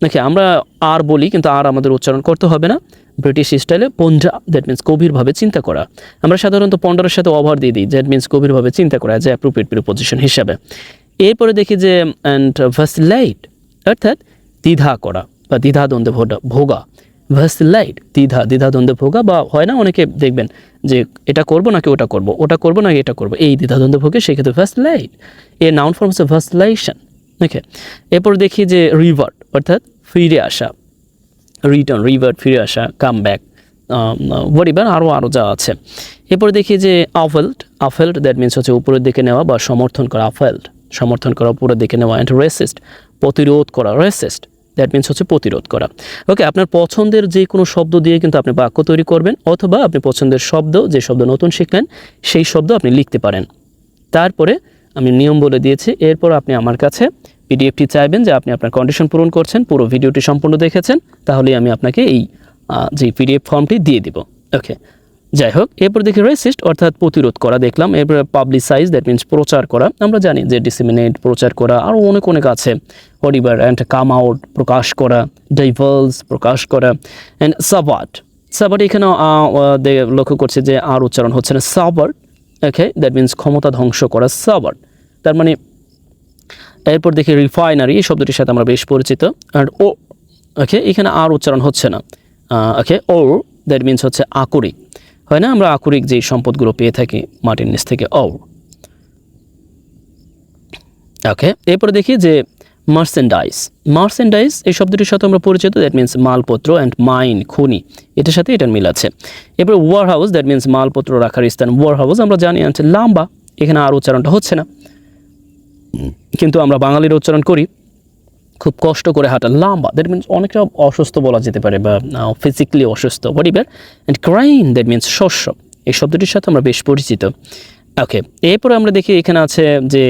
Speaker 1: ওকে, আমরা আর বলি কিন্তু আর আমাদের উচ্চারণ করতে হবে না, ব্রিটিশ স্টাইলে পন্ডা দ্যাট মিনস গভীরভাবে চিন্তা করা। আমরা সাধারণত পন্ডারের সাথে ওভার দিয়ে দিই, দ্যাট মিনস গভীরভাবে চিন্তা করা, যে অ্যাপ্রোপ্রিয়েট প্রিপোজিশন হিসাবে। এরপরে দেখি যে অ্যান্ড ভ্যাসিলেট অর্থাৎ দ্বিধা করা বা দ্বিধাদ্বন্দ্বে ভোগা। ভ্যাসিলেট দ্বিধাদ্বন্দ্বে ভোগা, বা হয় না অনেকে দেখবেন যে এটা করবো নাকি ওটা করবো, ওটা করবো নাকি এটা করবো, এই দ্বিধাদ্বন্দ্বে ভোগে, সেক্ষেত্রে ভ্যাসিলেট এর নাউন ফর্ম হচ্ছে ভ্যাসিলেশন। ওকে, এরপর দেখি যে রিভার্ট অর্থাৎ ফিরে আসা। রিটার্ন, রিভার্ট ফিরে আসা, কাম ব্যাক, ওয়ারিবার আরও যা আছে। এরপরে দেখি যে আফেল্ড। আফেল্ড দ্যাট মিনস হচ্ছে উপরের দিকে নেওয়া বা সমর্থন করা। আফেল্ড সমর্থন করা, উপরের দিকে নেওয়া। অ্যান্ড রেসিস্ট প্রতিরোধ করা। রেসিস্ট দ্যাট মিনস হচ্ছে প্রতিরোধ করা। ওকে, আপনার পছন্দের যে কোনো শব্দ দিয়ে কিন্তু আপনি বাক্য তৈরি করবেন, অথবা আপনি পছন্দের শব্দ, যে শব্দ নতুন শিখলেন সেই শব্দ আপনি লিখতে পারেন। তারপরে আমি নিয়ম বলে দিয়েছি, এরপর আপনি আমার কাছে পিডিএফটি চাইবেন, যে আপনি আপনার কন্ডিশন পূরণ করছেন, পুরো ভিডিওটি সম্পূর্ণ দেখেছেন, তাহলেই আমি আপনাকে এই যে পিডিএফ ফর্মটি দিয়ে দিব। ওকে, যাই হোক, এরপর দেখি রেসিস্ট অর্থাৎ প্রতিরোধ করা দেখলাম। এরপরে পাবলিসাইজ দ্যাট মিনস প্রচার করা। আমরা জানি যে ডিসেমিনেট প্রচার করা, আরও অনেক আছে। অডিবার অ্যান্ড কাম আউট প্রকাশ করা, ডাইভার্স প্রকাশ করা। অ্যান্ড সাবার্ট। সাবার্ট এখানে লক্ষ্য করছে যে আর উচ্চারণ হচ্ছে না, সাবার্ট। ওকে, দ্যাট মিনস ক্ষমতা ধ্বংস করা, সাবার্ট। তার মানে এরপর দেখি রিফাইনারি, এই শব্দটির সাথে আমরা বেশ পরিচিত। অ্যান্ড ও, ওকে, এখানে আর উচ্চারণ হচ্ছে না। ওকে, ও দ্যাট মিনস হচ্ছে আকরিক। হয় না আমরা আকরিক যে সম্পদগুলো পেয়ে থাকি মাটির নিচ থেকে, ও। ওকে, এরপরে দেখি যে মার্চেন্ডাইজ। মার্চেন্ডাইজ এই শব্দটির সাথে আমরা পরিচিত, দ্যাট মিনস মালপত্র। অ্যান্ড মাইন খনি, এটার সাথে এটার মিল আছে। এরপরে ওয়ার হাউস দ্যাট মিনস মালপত্র রাখার স্থান। ওয়ার হাউস আমরা জানি আছে লাম্বা, এখানে আর উচ্চারণটা হচ্ছে না, কিন্তু আমরা বাঙালির উচ্চারণ করি খুব কষ্ট করে, হাঁটা, লাম্বা। দ্যাট মিনস অনেকটা অসুস্থ বলা যেতে পারে, বা ফিজিক্যালি অসুস্থ, হোয়াটএভার। অ্যান্ড গ্রাইন দ্যাট মিনস শস্য, এই শব্দটির সাথে আমরা বেশ পরিচিত। ওকে, এরপরে আমরা দেখি এখানে আছে যে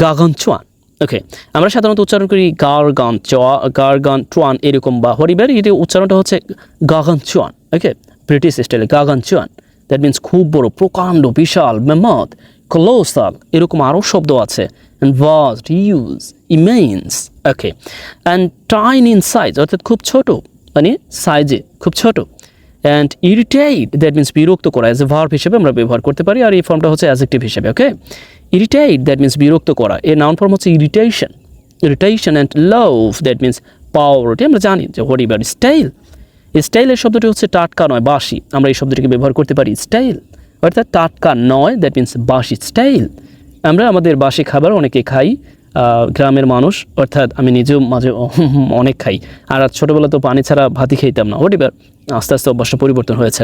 Speaker 1: গাগনচুয়ান। ওকে, আমরা সাধারণত উচ্চারণ করি গারগান চুয়ান এরকম, বা হরিবার এটি উচ্চারণটা হচ্ছে গাগান চুয়ান। ওকে, ব্রিটিশ স্টাইলে গাগান চুয়ান, দ্যাট মিনস খুব বড়, প্রকাণ্ড, বিশাল, মেমথ, কলোসাল, এরকম আরও শব্দ আছে। And vast, use, immense. Okay, and tiny in size, অর্থাৎ খুব ছোট, মানে সাইজে খুব ছোট। অ্যান্ড ইরিটেট, দ্যাট মিনস বিরক্ত করা, অ্যাজ এ ভার্ব হিসেবে আমরা ব্যবহার করতে পারি, আর এই ফর্মটা হচ্ছে অ্যাডজেক্টিভ হিসেবে। ওকে, ইরিটেট, দ্যাট মিনস বিরক্ত করা, এর নাউন ফর্ম হচ্ছে ইরিটেশন। অ্যান্ড লাভ, দ্যাট মিনস পাওয়ার, আমরা জানি যে হোয়াট এভার। স্টাইলের শব্দটি হচ্ছে টাটকা নয়, বাসি, আমরা এই শব্দটিকে ব্যবহার করতে পারি স্টাইল, অর্থাৎ টাটকা নয়, দ্যাট মিনস বাসি, স্টাইল। আমরা আমাদের বাসি খাবার অনেকে খাই, গ্রামের মানুষ, অর্থাৎ আমি নিজেও মাঝে অনেক খাই। আর ছোটোবেলা তো পানি ছাড়া ভাতই খেতাম না, হোয়াট এভার, আস্তে আস্তে অভ্যাসটা পরিবর্তন হয়েছে।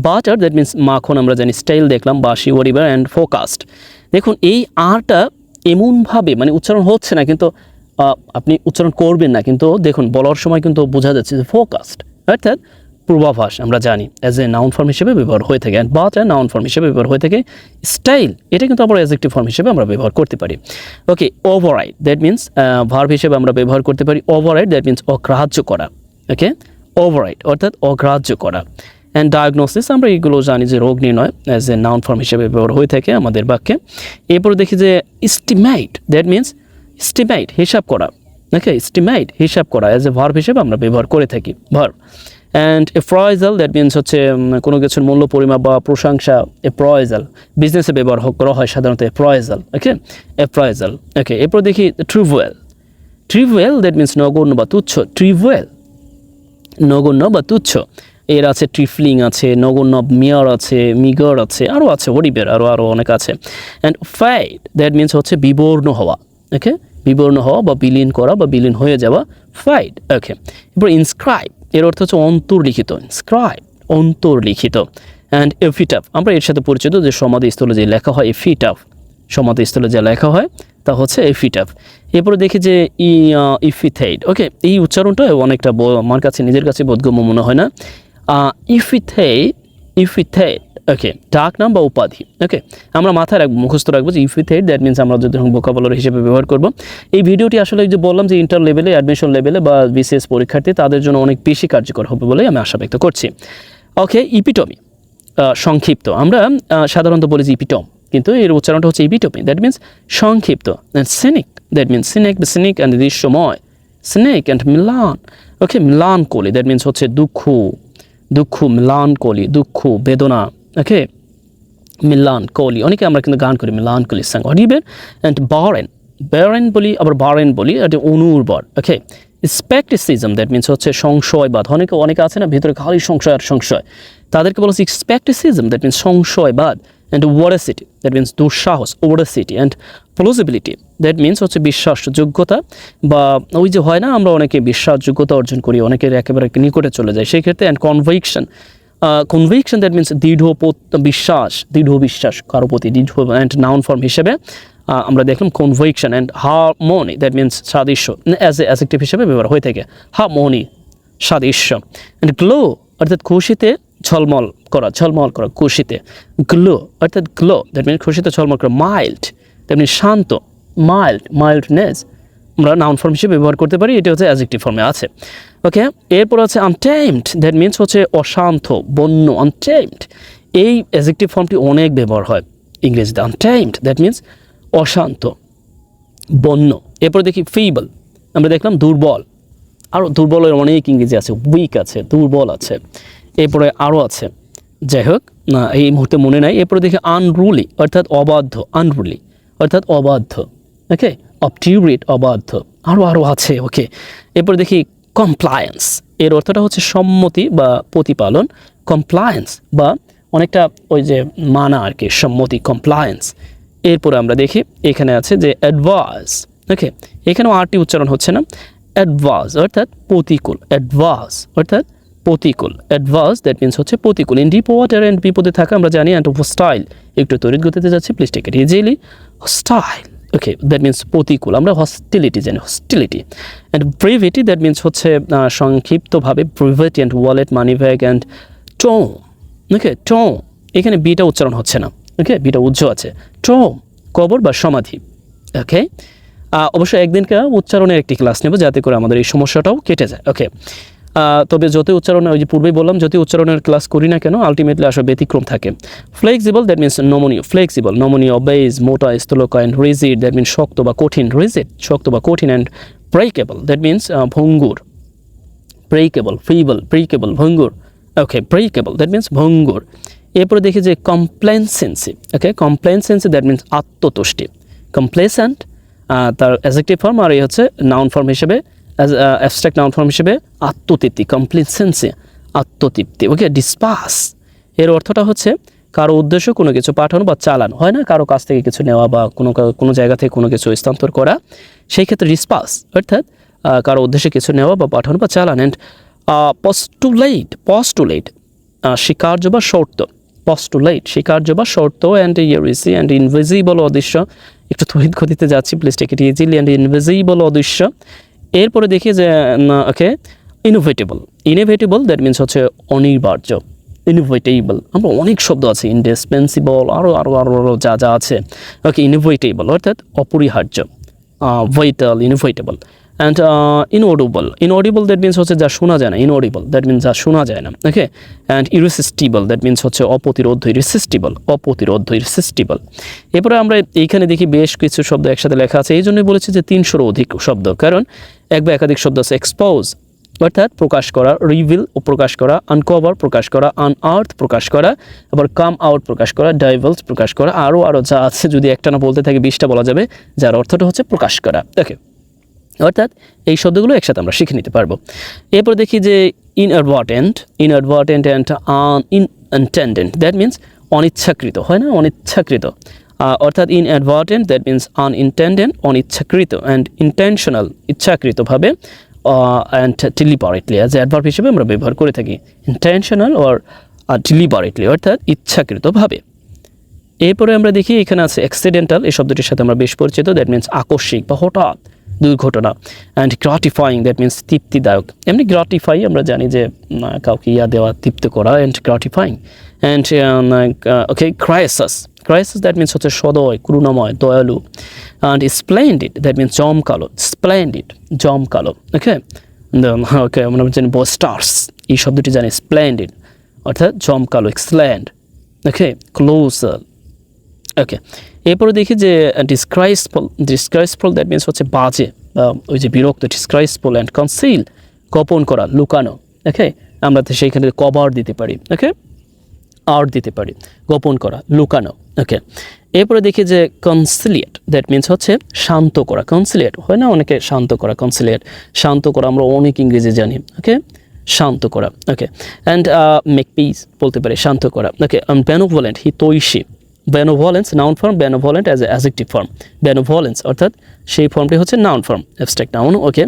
Speaker 1: বাটার, দ্যাট মিনস মাখন, আমরা জানি। স্টাইল দেখলাম, বাসি, হোয়াট এভার। অ্যান্ড ফোকাসড, দেখুন এই আরটা এমনভাবে মানে উচ্চারণ হচ্ছে না, কিন্তু আপনি উচ্চারণ করবেন না, কিন্তু দেখুন বলার সময় কিন্তু বোঝা যাচ্ছে যে ফোকাসড, অর্থাৎ পূর্বাভাস, আমরা জানি অ্যাজ এ নাউন ফর্ম হিসেবে ব্যবহার হয়ে থাকে। অ্যান্ড বাটার নাউন ফর্ম হিসেবে ব্যবহার হয়ে থাকে। স্টাইল, এটা কিন্তু আবার অ্যাডজেক্টিভ ফর্ম হিসেবে আমরা ব্যবহার করতে পারি। ওকে, ওভাররাইড, দ্যাট মিনস ভার্ব হিসেবে আমরা ব্যবহার করতে পারি। ওভাররাইড, দ্যাট মিনস অগ্রাহ্য করা। ওকে, ওভাররাইড অর্থাৎ অগ্রাহ্য করা। অ্যান্ড ডায়াগনোসিস, আমরা এগুলো জানি যে রোগ নির্ণয়, অ্যাজ এ নাউন ফর্ম হিসেবে ব্যবহার হয়ে থাকে আমাদের বাক্যে। এরপরে দেখি যে এস্টিমেট, দ্যাট মিনস এস্টিমেট, হিসাব করা। ওকে, এস্টিমেট, হিসাব করা, অ্যাজ এ ভার্ব হিসেবে আমরা ব্যবহার করে থাকি, ভার্ব। অ্যান্ড এপ্রয়েজাল, দ্যাট মিনস হচ্ছে কোনো কিছুর মূল্য পরিমাপ বা প্রশংসা। এপ্রয়েজাল বিজনেসে ব্যবহার করা হয় সাধারণত, এপ্রয়েজাল। ওকে, এপ্রয়েজাল। ওকে, এরপর দেখি ট্রিভুয়েল, দ্যাট মিনস নগণ্য বা তুচ্ছ। ট্রিভুয়েল, নগণ্য বা তুচ্ছ। এর আছে ট্রিফলিং আছে, নগণ্য, মিয়ার আছে, মিগর আছে, আরও আছে, হরিবের, আরও অনেক আছে। অ্যান্ড ফেড, দ্যাট মিনস হচ্ছে বিবর্ণ হওয়া। ওকে, বিবর্ণ হওয়া বা বিলীন করা বা বিলীন হয়ে যাওয়া, ফাইড। ওকে, এরপর ইনস্ক্রাইব, এর অর্থ হচ্ছে অন্তর্লিখিত। ইনস্ক্রাইব, অন্তর্লিখিত। অ্যান্ড এপিটাফ, আমরা এর সাথে পরিচিত যে সমাধিস্থলে যে লেখা হয়, এপিটাফ, সমাধিস্থলে যে লেখা হয় তা হচ্ছে এপিটাফ। এরপরে দেখি যে ইফিথেইড। ওকে, এই উচ্চারণটা অনেকটা আমার কাছে নিজের কাছে বোধগম্য মনে হয় না। ইফিথেইড, ওকে, ডাক নাম বা উপাধি। ওকে, আমরা মাথায় রাখবো, মুখস্থ রাখবো যে ইফিথেইড, দ্যাট মিনস আমরা যদি ভোকাবুলারি হিসেবে ব্যবহার করব। এই ভিডিওটি আসলে যে বললাম যে ইন্টার লেভেলে, অ্যাডমিশন লেভেলে বা বিসিএস পরীক্ষার্থী তাদের জন্য অনেক বেশি কার্যকর হবে বলে আমি আশা ব্যক্ত করছি। ওকে, ইপিটমি, সংক্ষিপ্ত, আমরা সাধারণত বলি যে ইপিটম, কিন্তু এর উচ্চারণটা হচ্ছে ইপিটমি, দ্যাট মিনস সংক্ষিপ্ত। Scenic, that means scenic and দৃশ্যময়, সিনিক অ্যান্ড মিলান। ওকে, মিলানকলি, দ্যাট মিনস হচ্ছে দুঃখ, মিলানকলি, দুঃখ, বেদনা। ওকে, মিলানকলি, অনেকে আমরা কিন্তু গান করি মিলানকলির সঙ্গে। হরিবের। অ্যান্ড ব্যারেন বলি, আবার বারেন বলি, এটা অনুর্বর। ওকে, স্পেকটিসিজম, দ্যাট মিনস হচ্ছে সংশয়বাদ। অনেকে আছে না ভিতরে খালি সংশয় আর সংশয়, তাদেরকে বলা হচ্ছে স্পেকটিসিজম, দ্যাট মিনস সংশয়বাদ। অ্যান্ড ওয়ারাসিটি, দ্যাট মিনস দুঃসাহস, veracity. And plausibility, that means হচ্ছে বিশ্বাসযোগ্যতা, বা ওই যে হয় না আমরা অনেকে বিশ্বাসযোগ্যতা অর্জন করি, অনেকের একেবারে নিকটে চলে যায় সেই ক্ষেত্রে। অ্যান্ড কনভিকশন, দ্যাট মিনস দৃঢ় বিশ্বাস কারো প্রতি, দৃঢ়। অ্যান্ড নাউন ফর্ম হিসেবে আমরা দেখলাম conviction. And harmony, that means সাদৃশ্য, অ্যাজ এ অ্যাডজেক্টিভ হিসেবে ব্যবহার হয়ে থাকে, হারমোনি, সাদৃশ্য। অ্যান্ড গ্লো, অর্থাৎ খুশিতে ঝলমল করা, খুশিতে। গ্লো অর্থাৎ দ্যাট মিনস খুশিতে ঝলমল করা। মাইল্ড, দ্যাট মিনস শান্ত, মাইল্ডনেস, আমরা নাউন ফর্ম হিসেবে ব্যবহার করতে পারি, এটা হচ্ছে অ্যাডজেক্টিভ ফর্মে আছে। ওকে, এরপর আছে আনটেমড, দ্যাট মিনস হচ্ছে অশান্ত, বন্য। আনটেমড, এই অ্যাডজেক্টিভ ফর্মটি অনেক ব্যবহার হয় ইংরেজিতে। আনটেমড, দ্যাট মিনস অশান্ত, বন্য। এরপর দেখি ফিবল, আমরা দেখলাম দুর্বল, আরও দুর্বলের অনেক ইংরেজি আছে, উইক আছে, দুর্বল আছে। এরপরে আরও আছে, যাই হোক না এই মুহূর্তে মনে নাই। এরপরে দেখি আনরুলি, অর্থাৎ অবাধ্য, আনরুলি অর্থাৎ অবাধ্য। ওকে, অবটিউরেট, অবাধ্য, আরও আছে। ওকে, এরপর দেখি কমপ্লায়েন্স, এর অর্থটা হচ্ছে সম্মতি বা প্রতিপালন। কমপ্লায়েন্স বা অনেকটা ওই যে মানা আর কি, সম্মতি, কমপ্লায়েন্স। এরপরে আমরা দেখি এখানে আছে যে অ্যাডভার্স। ওকে, এখানেও আরটি উচ্চারণ হচ্ছে না। অ্যাডভার্স অর্থাৎ প্রতিকূল, অ্যাডভার্স, দ্যাট মিনস হচ্ছে প্রতিকূল। ইন ডিপ ওয়াটার, অ্যান্ড বিপদে থাকা, আমরা জানি। অ্যান্ড হোস্টাইল, একটু তড়িৎ গতিতে যাচ্ছে, please take it easily. Hostile, okay, that means প্রতিকূল, আমরা হস্টিলিটি জানি, hostility. And brevity, that means হচ্ছে সংক্ষিপ্তভাবে brevity. And wallet, money bag. And tome, okay, tome, এখানে বিটা উচ্চারণ হচ্ছে না। ওকে, বিটা উজ্জ্ব আছে। টোম, কবর বা সমাধি। ওকে, অবশ্যই একদিনকে উচ্চারণের একটি ক্লাস নেব যাতে করে আমাদের এই সমস্যাটাও কেটে যায়। ওকে, তবে যতই উচ্চারণ, ওই যে পূর্বেই বললাম, যতই উচ্চারণের ক্লাস করি না কেন আলটিমেটলি আসলে ব্যতিক্রম থাকে। ফ্লেক্সিবল দ্যাট মিনস নমনীয়, ফ্লেক্সিবল নমনীয়, বেজ মোটা, স্থূলকায়, অ্যান্ড রিজিড দ্যাট মিনস শক্ত বা কঠিন, রিজিড শক্ত বা কঠিন, অ্যান্ড ব্রেকেবল দ্যাট মিনস ভঙ্গুর, ব্রেকেবল, ফিবল, ব্রেকেবল, ভঙ্গুর। ওকে, ব্রেকেবল দ্যাট মিনস ভঙ্গুর। এরপরে দেখি যে complacency. Okay, complacency that means আত্মতুষ্টি, কমপ্লেসেন্ট তার অ্যাডজেক্টিভ ফর্ম, আর এই হচ্ছে নাউন ফর্ম হিসেবে, অ্যাবস্ট্রাক্ট নাউন ফর্ম হিসেবে আত্মতৃপ্তি, কমপ্লেসেন্সি আত্মতৃপ্তি। ওকে, ডিসপাস এর অর্থটা হচ্ছে কারো উদ্দেশ্য কোনো কিছু পাঠানো বা চালানো, হয় না কারো কাছ থেকে কিছু নেওয়া বা কোনো জায়গা থেকে কোনো কিছু স্থানান্তর করা, সেই ক্ষেত্রে ডিসপাস অর্থাৎ কারো উদ্দেশ্যে কিছু নেওয়া বা পাঠানো বা চালান। অ্যান্ড পস্টুলেট, পস্টুলেট স্বীকার্য বা শর্ত, পস্টুলেট স্বীকার্য বা শর্ত। অ্যান্ড ইয়েরিসি অ্যান্ড ইনভিজিবল অদৃশ্য, একটু তড়িৎ গতিতে যাচ্ছি, please take it easily. And invisible অদৃশ্য। এরপরে দেখি যে ওকে, ইনোভেটেবল, ইনোভেটেবল দ্যাট মিনস হচ্ছে অনিবার্য, ইনোভেটেবল। আমরা অনেক শব্দ আছে, ইনডিসপেন্সিবল, আরও আরও আরও আরও যা যা আছে। ওকে, ইনোভেটেবল অর্থাৎ অপরিহার্য, vital, inevitable. And inaudible, inaudible that means হচ্ছে যা শোনা যায় না, ইনঅডিবল দ্যাট মিনস যা শোনা যায় না। ওকে, অ্যান্ড ইরেসিস্টিবল দ্যাট মিনস হচ্ছে অপ্রতিরোধ্য, ইরেসিস্টিবল, অপ্রতিরোধ্য, ইরেসিস্টিবল। এরপরে আমরা এইখানে দেখি বেশ কিছু শব্দ একসাথে লেখা আছে, এই জন্যই বলেছি যে 300-র অধিক শব্দ, কারণ এক বা একাধিক শব্দ আছে। এক্সপোজ অর্থাৎ প্রকাশ করা, রিভিল ও প্রকাশ করা, আনকভার প্রকাশ করা, আনআর্থ প্রকাশ করা, আবার কাম আউট প্রকাশ করা, ডাইভালজ প্রকাশ করা, আরও আরও যা আছে, যদি একটা না বলতে থাকে 20টা বলা যাবে, যার অর্থটা হচ্ছে প্রকাশ করা। ওকে, অর্থাৎ এই শব্দগুলো একসাথে আমরা শিখে নিতে পারবো। এরপর দেখি যে inadvertent, inadvertent and unintended that means অনিচ্ছাকৃত, হয় না অনিচ্ছাকৃত, অর্থাৎ ইনঅ্যাডভার্টেন্ট দ্যাট মিনস আনইনটেন্ডেন্ট, অনিচ্ছাকৃত, অ্যান্ড ইন্টেনশনাল ইচ্ছাকৃতভাবে, অ্যান্ড ডিলিবারেটলি অ্যাজ অ্যাডভার্ব হিসেবে আমরা ব্যবহার করে থাকি, ইন্টেনশনাল অর ডিলিবারেটলি অর্থাৎ ইচ্ছাকৃতভাবে। এরপরে আমরা দেখি এখানে আছে অ্যাক্সিডেন্টাল, এই শব্দটির সাথে আমরা বেশ পরিচিত, দ্যাট মিনস আকস্মিক বা হঠাৎ, দুর্ঘটনা। অ্যান্ড গ্রাটিফাইং দ্যাট মিনস তৃপ্তিদায়ক, এমনি গ্রাটিফাই আমরা জানি যে কাউকে ইয়া দেওয়া, তৃপ্ত করা, and gratifying. And okay, gracious, gracious that means হচ্ছে সদয়, করুণাময়, দয়ালু। অ্যান্ড স্প্লেন্ডিড দ্যাট মিনস জমকালো, স্প্লেন্ডিড জমকালো। ওকে, ওকে, আমরা জানি বোস্টার্স, এই শব্দটি জানি, স্প্লেন্ডিড অর্থাৎ জমকালো, এক্সেলেন্ট। ওকে, ক্লোজার। ওকে, এরপরে দেখি যে ডিসগ্রেসফুল, ডিসগ্রেসফুল দ্যাট মিনস হচ্ছে বাজে বা ওই যে বিরক্ত, ডিসগ্রেসফুল। অ্যান্ড কনসিল গোপন করা, লুকানো। ওকে, আমরা তো সেইখানে কভার দিতে পারি, ওকে, আউট দিতে পারি, গোপন করা, লুকানো। ওকে, এরপরে দেখি যে কনসিলিয়েট দ্যাট মিনস হচ্ছে শান্ত করা, কনসিলিয়েট, হয় না অনেকে শান্ত করা, কনসিলিয়েট শান্ত করা, আমরা অনেক ইংরেজি জানি। ওকে, শান্ত করা। ওকে, অ্যান্ড মেক পিস বলতে পারি, শান্ত করা। ওকে, বেনোভোলেন্ট হিতৈষী, benevolence noun form, benevolent as a adjective form, benevolence অর্থাৎ সেই ফর্মটি হচ্ছে noun form, abstract noun. Okay,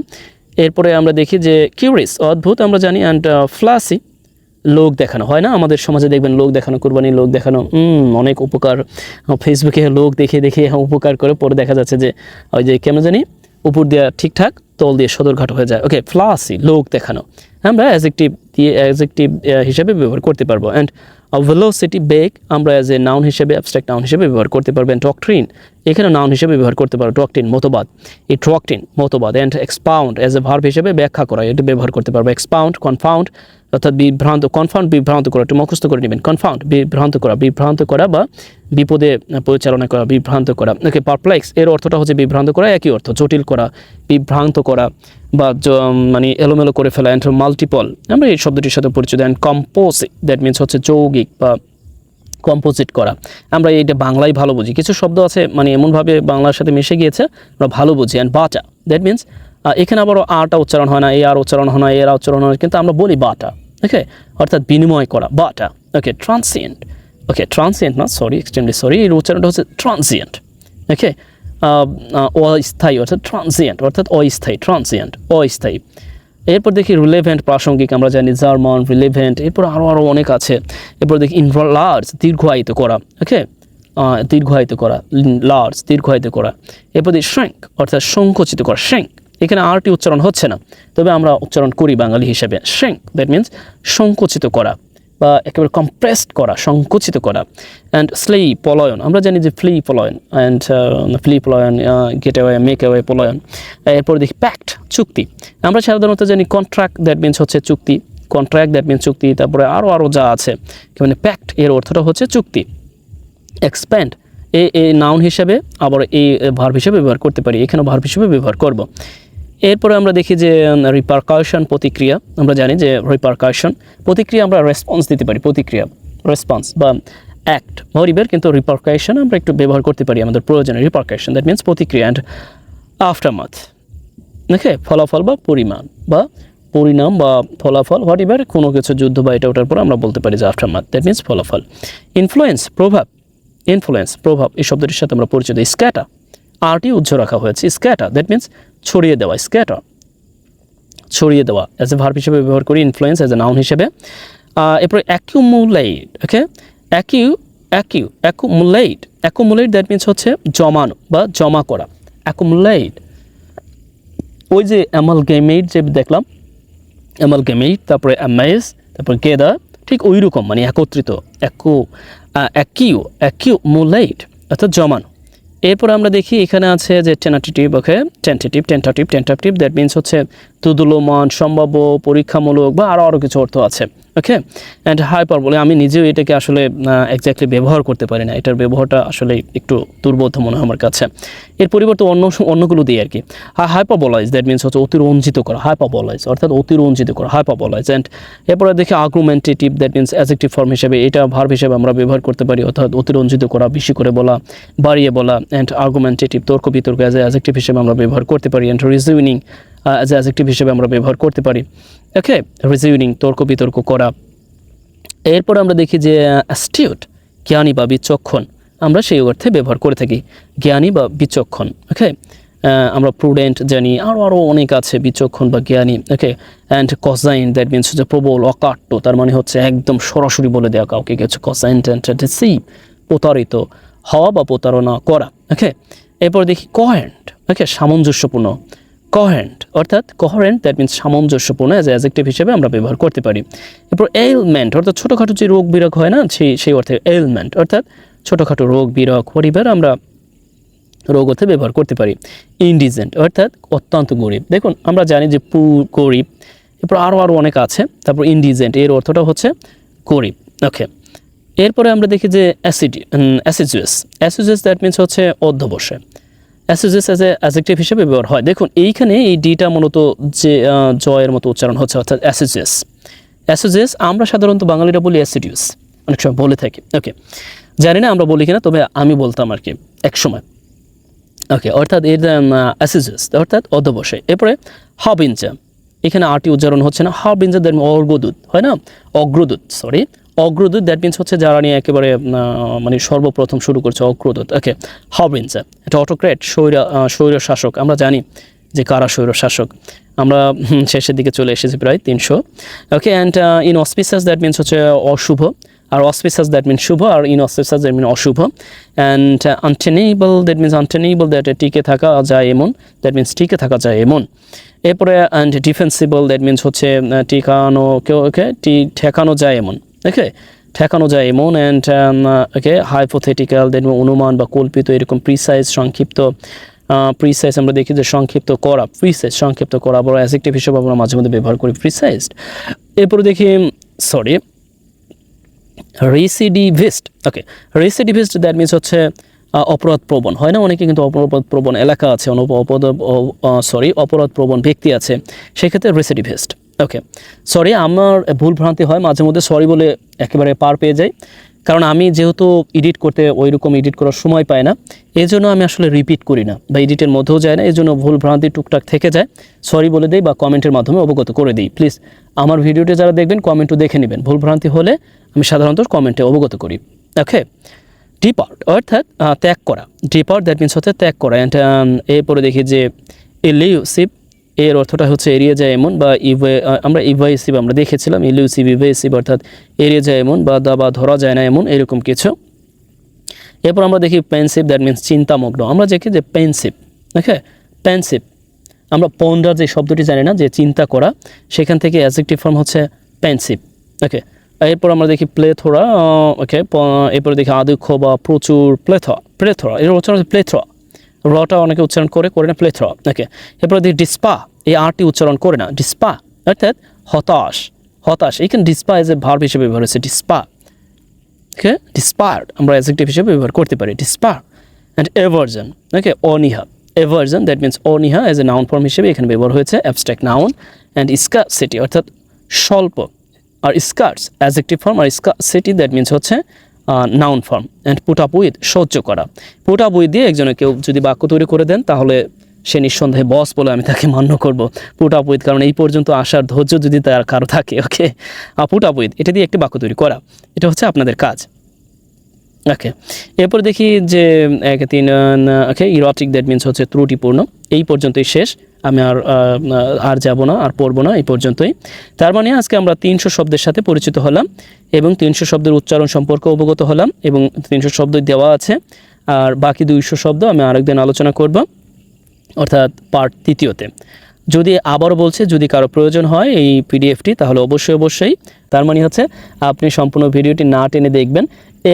Speaker 1: এরপরে আমরা দেখি যে কিউরিয়াস অদ্ভুত আমরা জানি। অ্যান্ড ফ্লাসি লোক দেখানো, হয় না আমাদের সমাজে দেখবেন লোক দেখানো, কুরবানি লোক দেখানো, অনেক উপকার, ফেসবুকে লোক দেখে দেখে উপকার করে, পরে দেখা যাচ্ছে যে ওই যে কেমন জানি উপর দিয়ে ঠিকঠাক, তল দিয়ে সদরঘাট হয়ে যায়। ওকে, ফ্লাসি লোক দেখানো আমরা অ্যাডজেক্টিভ দিয়ে, অ্যাডজেক্টিভ হিসেবে ব্যবহার করতে পারবো। অ্যান্ড ভেলোসিটি বেগ আমরা অ্যাজ এ নাউন হিসেবে, অ্যাবস্ট্রাক্ট নাউন হিসেবে ব্যবহার করতে পারবেন। ডক্ট্রিন এখানে নাউন হিসেবে ব্যবহার করতে পারো, ডক্ট্রিন মতবাদ, এই ডক্ট্রিন মতবাদ। অ্যান্ড এক্সপাউন্ড অ্যাজ এ ভার্ব হিসেবে ব্যাখ্যা করা, এটা ব্যবহার করতে পারবো। এক্সপাউন্ড, কনফাউন্ড অর্থাৎ বিভ্রান্ত, কনফাউন্ড বিভ্রান্ত করা, একটু মুখস্থ করে নেবেন। কনফাউন্ড বিভ্রান্ত করা, বিভ্রান্ত করা বা বিপদে পরিচালনা করা, বিভ্রান্ত করা। ওকে, পারপ্লেক্স এর অর্থটা হচ্ছে বিভ্রান্ত করা, একই অর্থ, জটিল করা, বিভ্রান্ত করা বা মানে এলোমেলো করে ফেলা। অ্যান্ড মাল্টিপল আমরা এই শব্দটির সাথে পরিচিত। অ্যান্ড কম্পোজিট দ্যাট মিনস হচ্ছে যৌগিক বা কম্পোজিট করা, আমরা এইটা বাংলায় ভালো বুঝি, কিছু শব্দ আছে মানে এমনভাবে বাংলার সাথে মিশে গিয়েছে আমরা ভালো বুঝি। অ্যান্ড বাটা দ্যাট মিনস এখানে আবারও আটা উচ্চারণ হয় না, এ আর উচ্চারণ হয় না, এর উচ্চারণ হয়, কিন্তু আমরা বলি বাটা। ওকে, অর্থাৎ বিনিময় করা, বাটা। ওকে, ট্রান্সিয়েন্ট, ওকে, ট্রান্সিয়েন্ট না, সরি, এক্সট্রিমলি সরি, এর উচ্চারণটা হচ্ছে ট্রান্সিয়েন্ট। ওকে, অস্থায়ী অর্থাৎ ট্রান্সিয়েন্ট অর্থাৎ অস্থায়ী, ট্রান্সিয়েন্ট অস্থায়ী। এরপর দেখি রিলেভেন্ট প্রাসঙ্গিক আমরা জানি, জার্মান, রিলেভেন্ট, এরপর আরও অনেক আছে। এরপর দেখি ইনলার্জ দীর্ঘায়িত করা। ওকে, দীর্ঘায়িত করা, লার্জ দীর্ঘায়িত করা। এরপর দেখি শ্রিঙ্ক অর্থাৎ সংকুচিত করা, শ্রিঙ্ক, এখানে আরটি উচ্চারণ হচ্ছে না, তবে আমরা উচ্চারণ করি বাঙালি হিসেবে, শ্রিঙ্ক দ্যাট মিনস সংকুচিত করা বা একেবারে কম্প্রেসড করা, সংকুচিত করা। অ্যান্ড স্লেই পলায়ন, আমরা জানি যে ফ্লি পলায়ন, অ্যান্ড ফ্লি পলায়ন, গেট অ্যাওয়ে, মেক অ্যাওয়ে, পলায়ন। এরপর দেখি প্যাক্ট, চুক্তি। আমরা সাধারণত জানি কন্ট্রাক্ট, দ্যাট মিনস হচ্ছে চুক্তি, কন্ট্রাক্ট দ্যাট মিনস চুক্তি। তারপরে আরও যা আছে, মানে প্যাক্ট এর অর্থটা হচ্ছে চুক্তি। এক্সপ্যান্ড এ নাউন হিসেবে আবার এই ভার্ব হিসেবে ব্যবহার করতে পারি, এখানেও ভার্ব হিসেবে ব্যবহার করব। এরপরে আমরা দেখি যে রিপারকাশন, প্রতিক্রিয়া। আমরা জানি যে রিপারকাশন, প্রতিক্রিয়া আমরা রেসপন্স দিতে পারি, প্রতিক্রিয়া রেসপন্স বা অ্যাক্ট ভার্বের, কিন্তু রিপারকাশন আমরা একটু ব্যবহার করতে পারি আমাদের প্রয়োজনে। রিপারকাশন দ্যাট মিনস প্রতিক্রিয়া। অ্যান্ড আফটারমাথ, ওকে, ফলাফল বা পরিমাণ বা পরিণাম বা ফলাফল, হোয়াট এভার, কোনো কিছু যুদ্ধ বা এটা ওটার পর আমরা বলতে পারি যে আফটারমাথ, দ্যাট মিনস ফলাফল। ইনফ্লুয়েন্স, প্রভাব, ইনফ্লুয়েন্স প্রভাব, এই শব্দটির সাথে আমরা পরিচিত। স্ক্যাটার, আরটি উজ্জ রাখা হয়েছে, স্ক্যাটার দ্যাট মিনস ছড়িয়ে দেওয়া, স্ক্যাটার ছড়িয়ে দেওয়া অ্যাজ এ ভার্ব হিসেবে ব্যবহার করি, ইনফ্লুয়েন্স অ্যাজ এ নাউন হিসেবে। এরপরে accumulate, okay, accumulate that means হচ্ছে জমানো বা জমা করা, অ্যাকুমুলেট। ওই যে অ্যামালগেমেট যে দেখলাম, অ্যামালগেমেট, তারপরে অ্যামেজ, তারপরে গেদার, ঠিক ওই রকম, মানে একত্রিত, অ্যাকিউমুলেট অর্থাৎ জমানো। এরপর আমরা দেখি এখানে আছে যে tentative, okay, tentative that means হচ্ছে তুদুলমান, সম্ভাব্য, পরীক্ষামূলক বা আরও কিছু অর্থ আছে, ওকে। অ্যান্ড হাইপারবোলে, আমি নিজেও এটাকে আসলে এক্স্যাক্টলি ব্যবহার করতে পারি না, এটার ব্যবহারটা আসলে একটু দুর্বোধ্য মনে হয় আমার কাছে। এর পরিবর্তে অন্যগুলো দিই আর কি। হাইপারবোলাইজ দ্যাট মিনস হচ্ছে অতিরঞ্জিত করা, হাইপারবোলাইজ অর্থাৎ অতিরঞ্জিত করা, হাইপারবোলাইজ। অ্যান্ড এরপরে দেখি argumentative that means adjective form হিসেবে, এটা ভার্ব হিসেবে আমরা ব্যবহার করতে পারি, অর্থাৎ অতিরঞ্জিত করা, বেশি করে বলা, বাড়িয়ে বলা। অ্যান্ড আর্গুমেন্টেটিভ, তর্ক বিতর্ক, অ্যাজ এ অ্যাডজেক্টিভ হিসেবে আমরা ব্যবহার করতে পারি। And reasoning as a adjective হিসেবে আমরা ব্যবহার করতে পারি, ওকে, রিজনিং, তর্ক বিতর্ক করা। এরপর আমরা দেখি যে অ্যাস্টিউট, জ্ঞানী বা বিচক্ষণ, আমরা সেই অর্থে ব্যবহার করে থাকি, জ্ঞানী বা বিচক্ষণ, ওকে। আমরা প্রুডেন্ট জানি, আরও অনেক আছে, বিচক্ষণ বা জ্ঞানী, ওকে। অ্যান্ড কজাইন দ্যাট মিনস হচ্ছে প্রবল, অকাট্য, তার মানে হচ্ছে একদম সরাসরি বলে দেওয়া কাউকে কিছু, কজাইন অ্যান্ড ডিসিভ, প্রতারিত হওয়া বা প্রতারণা করা, ওকে। এরপর দেখি কোহেরেন্ট, ওকে, সামঞ্জস্যপূর্ণ, কোহেরেন্ট অর্থাৎ কোহেরেন্ট দ্যাট মিনস সামঞ্জস্যপূর্ণ, অ্যাজ অ্যাডজেক্টিভ হিসেবে আমরা ব্যবহার করতে পারি। এরপর এলমেন্ট অর্থাৎ ছোটোখাটো যে রোগ বিরোগ হয় না, সেই অর্থে এলমেন্ট অর্থাৎ ছোটোখাটো রোগ বিরোগ, পরিবার আমরা রোগ অর্থে ব্যবহার করতে পারি। ইনডিজেন্ট অর্থাৎ অত্যন্ত গরিব, দেখুন আমরা জানি যে গরিব, এরপর আরও অনেক আছে। তারপর ইনডিজেন্ট এর অর্থটা হচ্ছে গরিব, ওকে। এরপরে আমরা দেখি যে অ্যাসিজুয়াস দ্যাট মিনস হচ্ছে অধ্যবসায়, অ্যাসিজুয়াস অ্যাজ এ অ্যাডজেক্টিভ হিসেবে ব্যবহার হয়। দেখুন এইখানে এই ডিটা মূলত যে জয়ের মতো উচ্চারণ হচ্ছে, অর্থাৎ অ্যাসিজুয়াস। আমরা সাধারণত বাঙালিরা বলি অ্যাসিডিউস, অনেক সময় বলে থাকি, ওকে। জানি না আমরা বলি কিনা, তবে আমি বলতাম আর কি এক সময়, ওকে। অর্থাৎ এর অ্যাসিজুয়াস অর্থাৎ অধ্যবসায়। এরপরে হাবিঞ্জা, এখানে আরটি উচ্চারণ হচ্ছে না, হাবিঞ্জা দ্যাট মিনস অগ্রদূত, হয় না, অগ্রদূত দ্যাট মিনস হচ্ছে যারা নিয়ে একেবারে মানে সর্বপ্রথম শুরু করছে, অগ্রদূত, ওকে। হাবিঞ্জা, এটা অটোক্র্যাট, স্বৈর শাসক, আমরা জানি যে কারা স্বৈর শাসক। আমরা শেষের দিকে চলে এসেছি প্রায় 300, okay. And inauspicious that means হচ্ছে অশুভ, আর অসপিসিয়াস দ্যাট মিনস শুভ, আর ইনঅসপিসিয়াস দ্যাট মিনস অশুভ। And untenable that means untenable, that টিকে থাকা যায় এমন, দ্যাট মিনস টিকে থাকা যায় এমন। এরপরে অ্যান্ড ডিফেন্সিবল দ্যাট মিনস হচ্ছে ঠেকানো, ওকে, ঠেকানো যায় এমন, ওকে, ঠেকানো যায় এমন। And okay, hypothetical that means অনুমান বা কল্পিত, এরকম। প্রিসাইজ, সংক্ষিপ্ত, প্রিসাইজ আমরা দেখি যে সংক্ষিপ্ত করা, প্রিসাইজ সংক্ষিপ্ত করা, আবার অ্যাডজেক্টিভ হিসেবে আমরা মাঝে মধ্যে ব্যবহার করি, প্রিসাইজড। এরপরে দেখি রেসিডিভিস্ট, ওকে। রেসিডিভিস্ট দ্যাট মিনস হচ্ছে অপরাধ প্রবণ, হয় না, অনেকে কিন্তু অপরাধ প্রবণ এলাকা আছে, অপরাধ প্রবণ ব্যক্তি আছে, সেক্ষেত্রে রেসিডিভিস্ট, ওকে। আমার ভুল ভ্রান্তি হয় মাঝে মধ্যে, সরি বলে একেবারে পার পেয়ে যাই, কারণ আমি যেহেতু এডিট করতে ওইরকম এডিট করার সময় পাই না, এই জন্য আমি আসলে রিপিট করি না বা এডিটের মধ্যেও যায় না, এই জন্য ভুল ভ্রান্তি টুকটাক থেকে যায়, সরি বলে দিই বা কমেন্টের মাধ্যমে অবগত করে দিই। প্লিজ আমার ভিডিওটি যারা দেখবেন কমেন্টও দেখে নেবেন, ভুল ভ্রান্তি হলে আমি সাধারণত কমেন্টে অবগত করি, ওকে। ডিপার্ট অর্থাৎ ত্যাগ করা, ডিপার্ট দ্যাট মিনস হচ্ছে ত্যাগ করা। অ্যান্ড এরপরে দেখি যে ইলিউসিভ, এর অর্থটা হচ্ছে এড়িয়ে যায় এমন, বা আমরা ইভাইসিভ আমরা দেখেছিলাম, ইলিউসিভ, ইভাইসিভ অর্থাৎ এড়িয়ে যায় এমন বা ধরা যায় না এমন, এরকম কিছু। এরপর আমরা দেখি পেন্সিভ দ্যাট মিনস চিন্তামগ্ন, আমরা দেখি যে পেন্সিভ, ওকে, পেন্সিভ। আমরা পন্ডার যে শব্দটি জানি না, যে চিন্তা করা, সেখান থেকে অ্যাডজেক্টিভ ফর্ম হচ্ছে পেন্সিভ, ওকে। এরপর আমরা দেখি প্লেথোরা, ওকে, এরপরে দেখি আদক্ষ বা প্রচুর, প্লেথোরা এর উচ্চারণ হচ্ছে প্লেথোরা, রটা অনেকে উচ্চারণ করে না, প্লেথোরা, ওকে। এরপরে দেখি ডিসপা, এই আরটি উচ্চারণ করে না, ডিসপা অর্থাৎ হতাশ, এখানে ডিসপা এজ এ ভার্ব হিসেবে ব্যবহার হচ্ছে, ডিসপা, ওকে। ডিসপায়ার্ড আমরা অ্যাডজেক্টিভ হিসেবে ব্যবহার করতে পারি, ডিসপায়ার। অ্যান্ড এভারজন, ওকে, অনীহা, এভারজন দ্যাট মিনস অনীহা এজ এ নাউন ফর্ম হিসেবে এখানে ব্যবহার হয়েছে, অ্যাবস্ট্রাক্ট নাউন। অ্যান্ড স্কারসিটি অর্থাৎ স্বল্প, আর স্কার্স অ্যাডজেক্টিভ ফর্ম, আর স্কারসিটি দ্যাট মিনস হচ্ছে noun form. And put up with সহ্য করা, পুট আপ উইথ দিয়ে একজনে কেউ যদি বাক্য তৈরি করে দেন তাহলে সে নিঃসন্দেহে বস বলে আমি তাকে মান্য করব, পুট আপ উইথ, কারণ এই পর্যন্ত আসার ধৈর্য যদি তার কারো থাকে, ওকে। পুট আপ উইথ এটা দিয়ে একটি বাক্য তৈরি করা, এটা হচ্ছে আপনাদের কাজ, ওকে। এরপর দেখি যে 1 3, ওকে, ইরোটিক দ্যাট মিনস হচ্ছে ত্রুটিপূর্ণ। এই পর্যন্তই শেষ, আমি আর যাব না, আর পড়বো না, এই পর্যন্তই। তার মানে আজকে আমরা 300 শব্দের সাথে পরিচিত হলাম এবং 300 শব্দের উচ্চারণ সম্পর্কে অবগত হলাম, এবং 300 শব্দ দেওয়া আছে, আর বাকি 200 শব্দ আমি আরেকদিন আলোচনা করব, অর্থাৎ পার্ট 3তে। যদি আবারও বলছে, যদি কারো প্রয়োজন হয় এই পিডিএফটি, তাহলে অবশ্যই, তার মানে হচ্ছে আপনি সম্পূর্ণ ভিডিওটি না টেনে দেখবেন,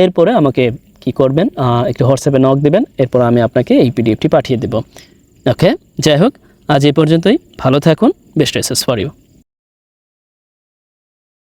Speaker 1: এরপরে আমাকে কি করবেন, একটু হোয়াটসঅ্যাপে নক দেবেন, এরপর আমি আপনাকে এই পিডিএফটি পাঠিয়ে দেব, ওকে। যাই হোক, আজ এই পর্যন্তই, ভালো থাকুন, বেস্ট উইশেস ফর ইউ।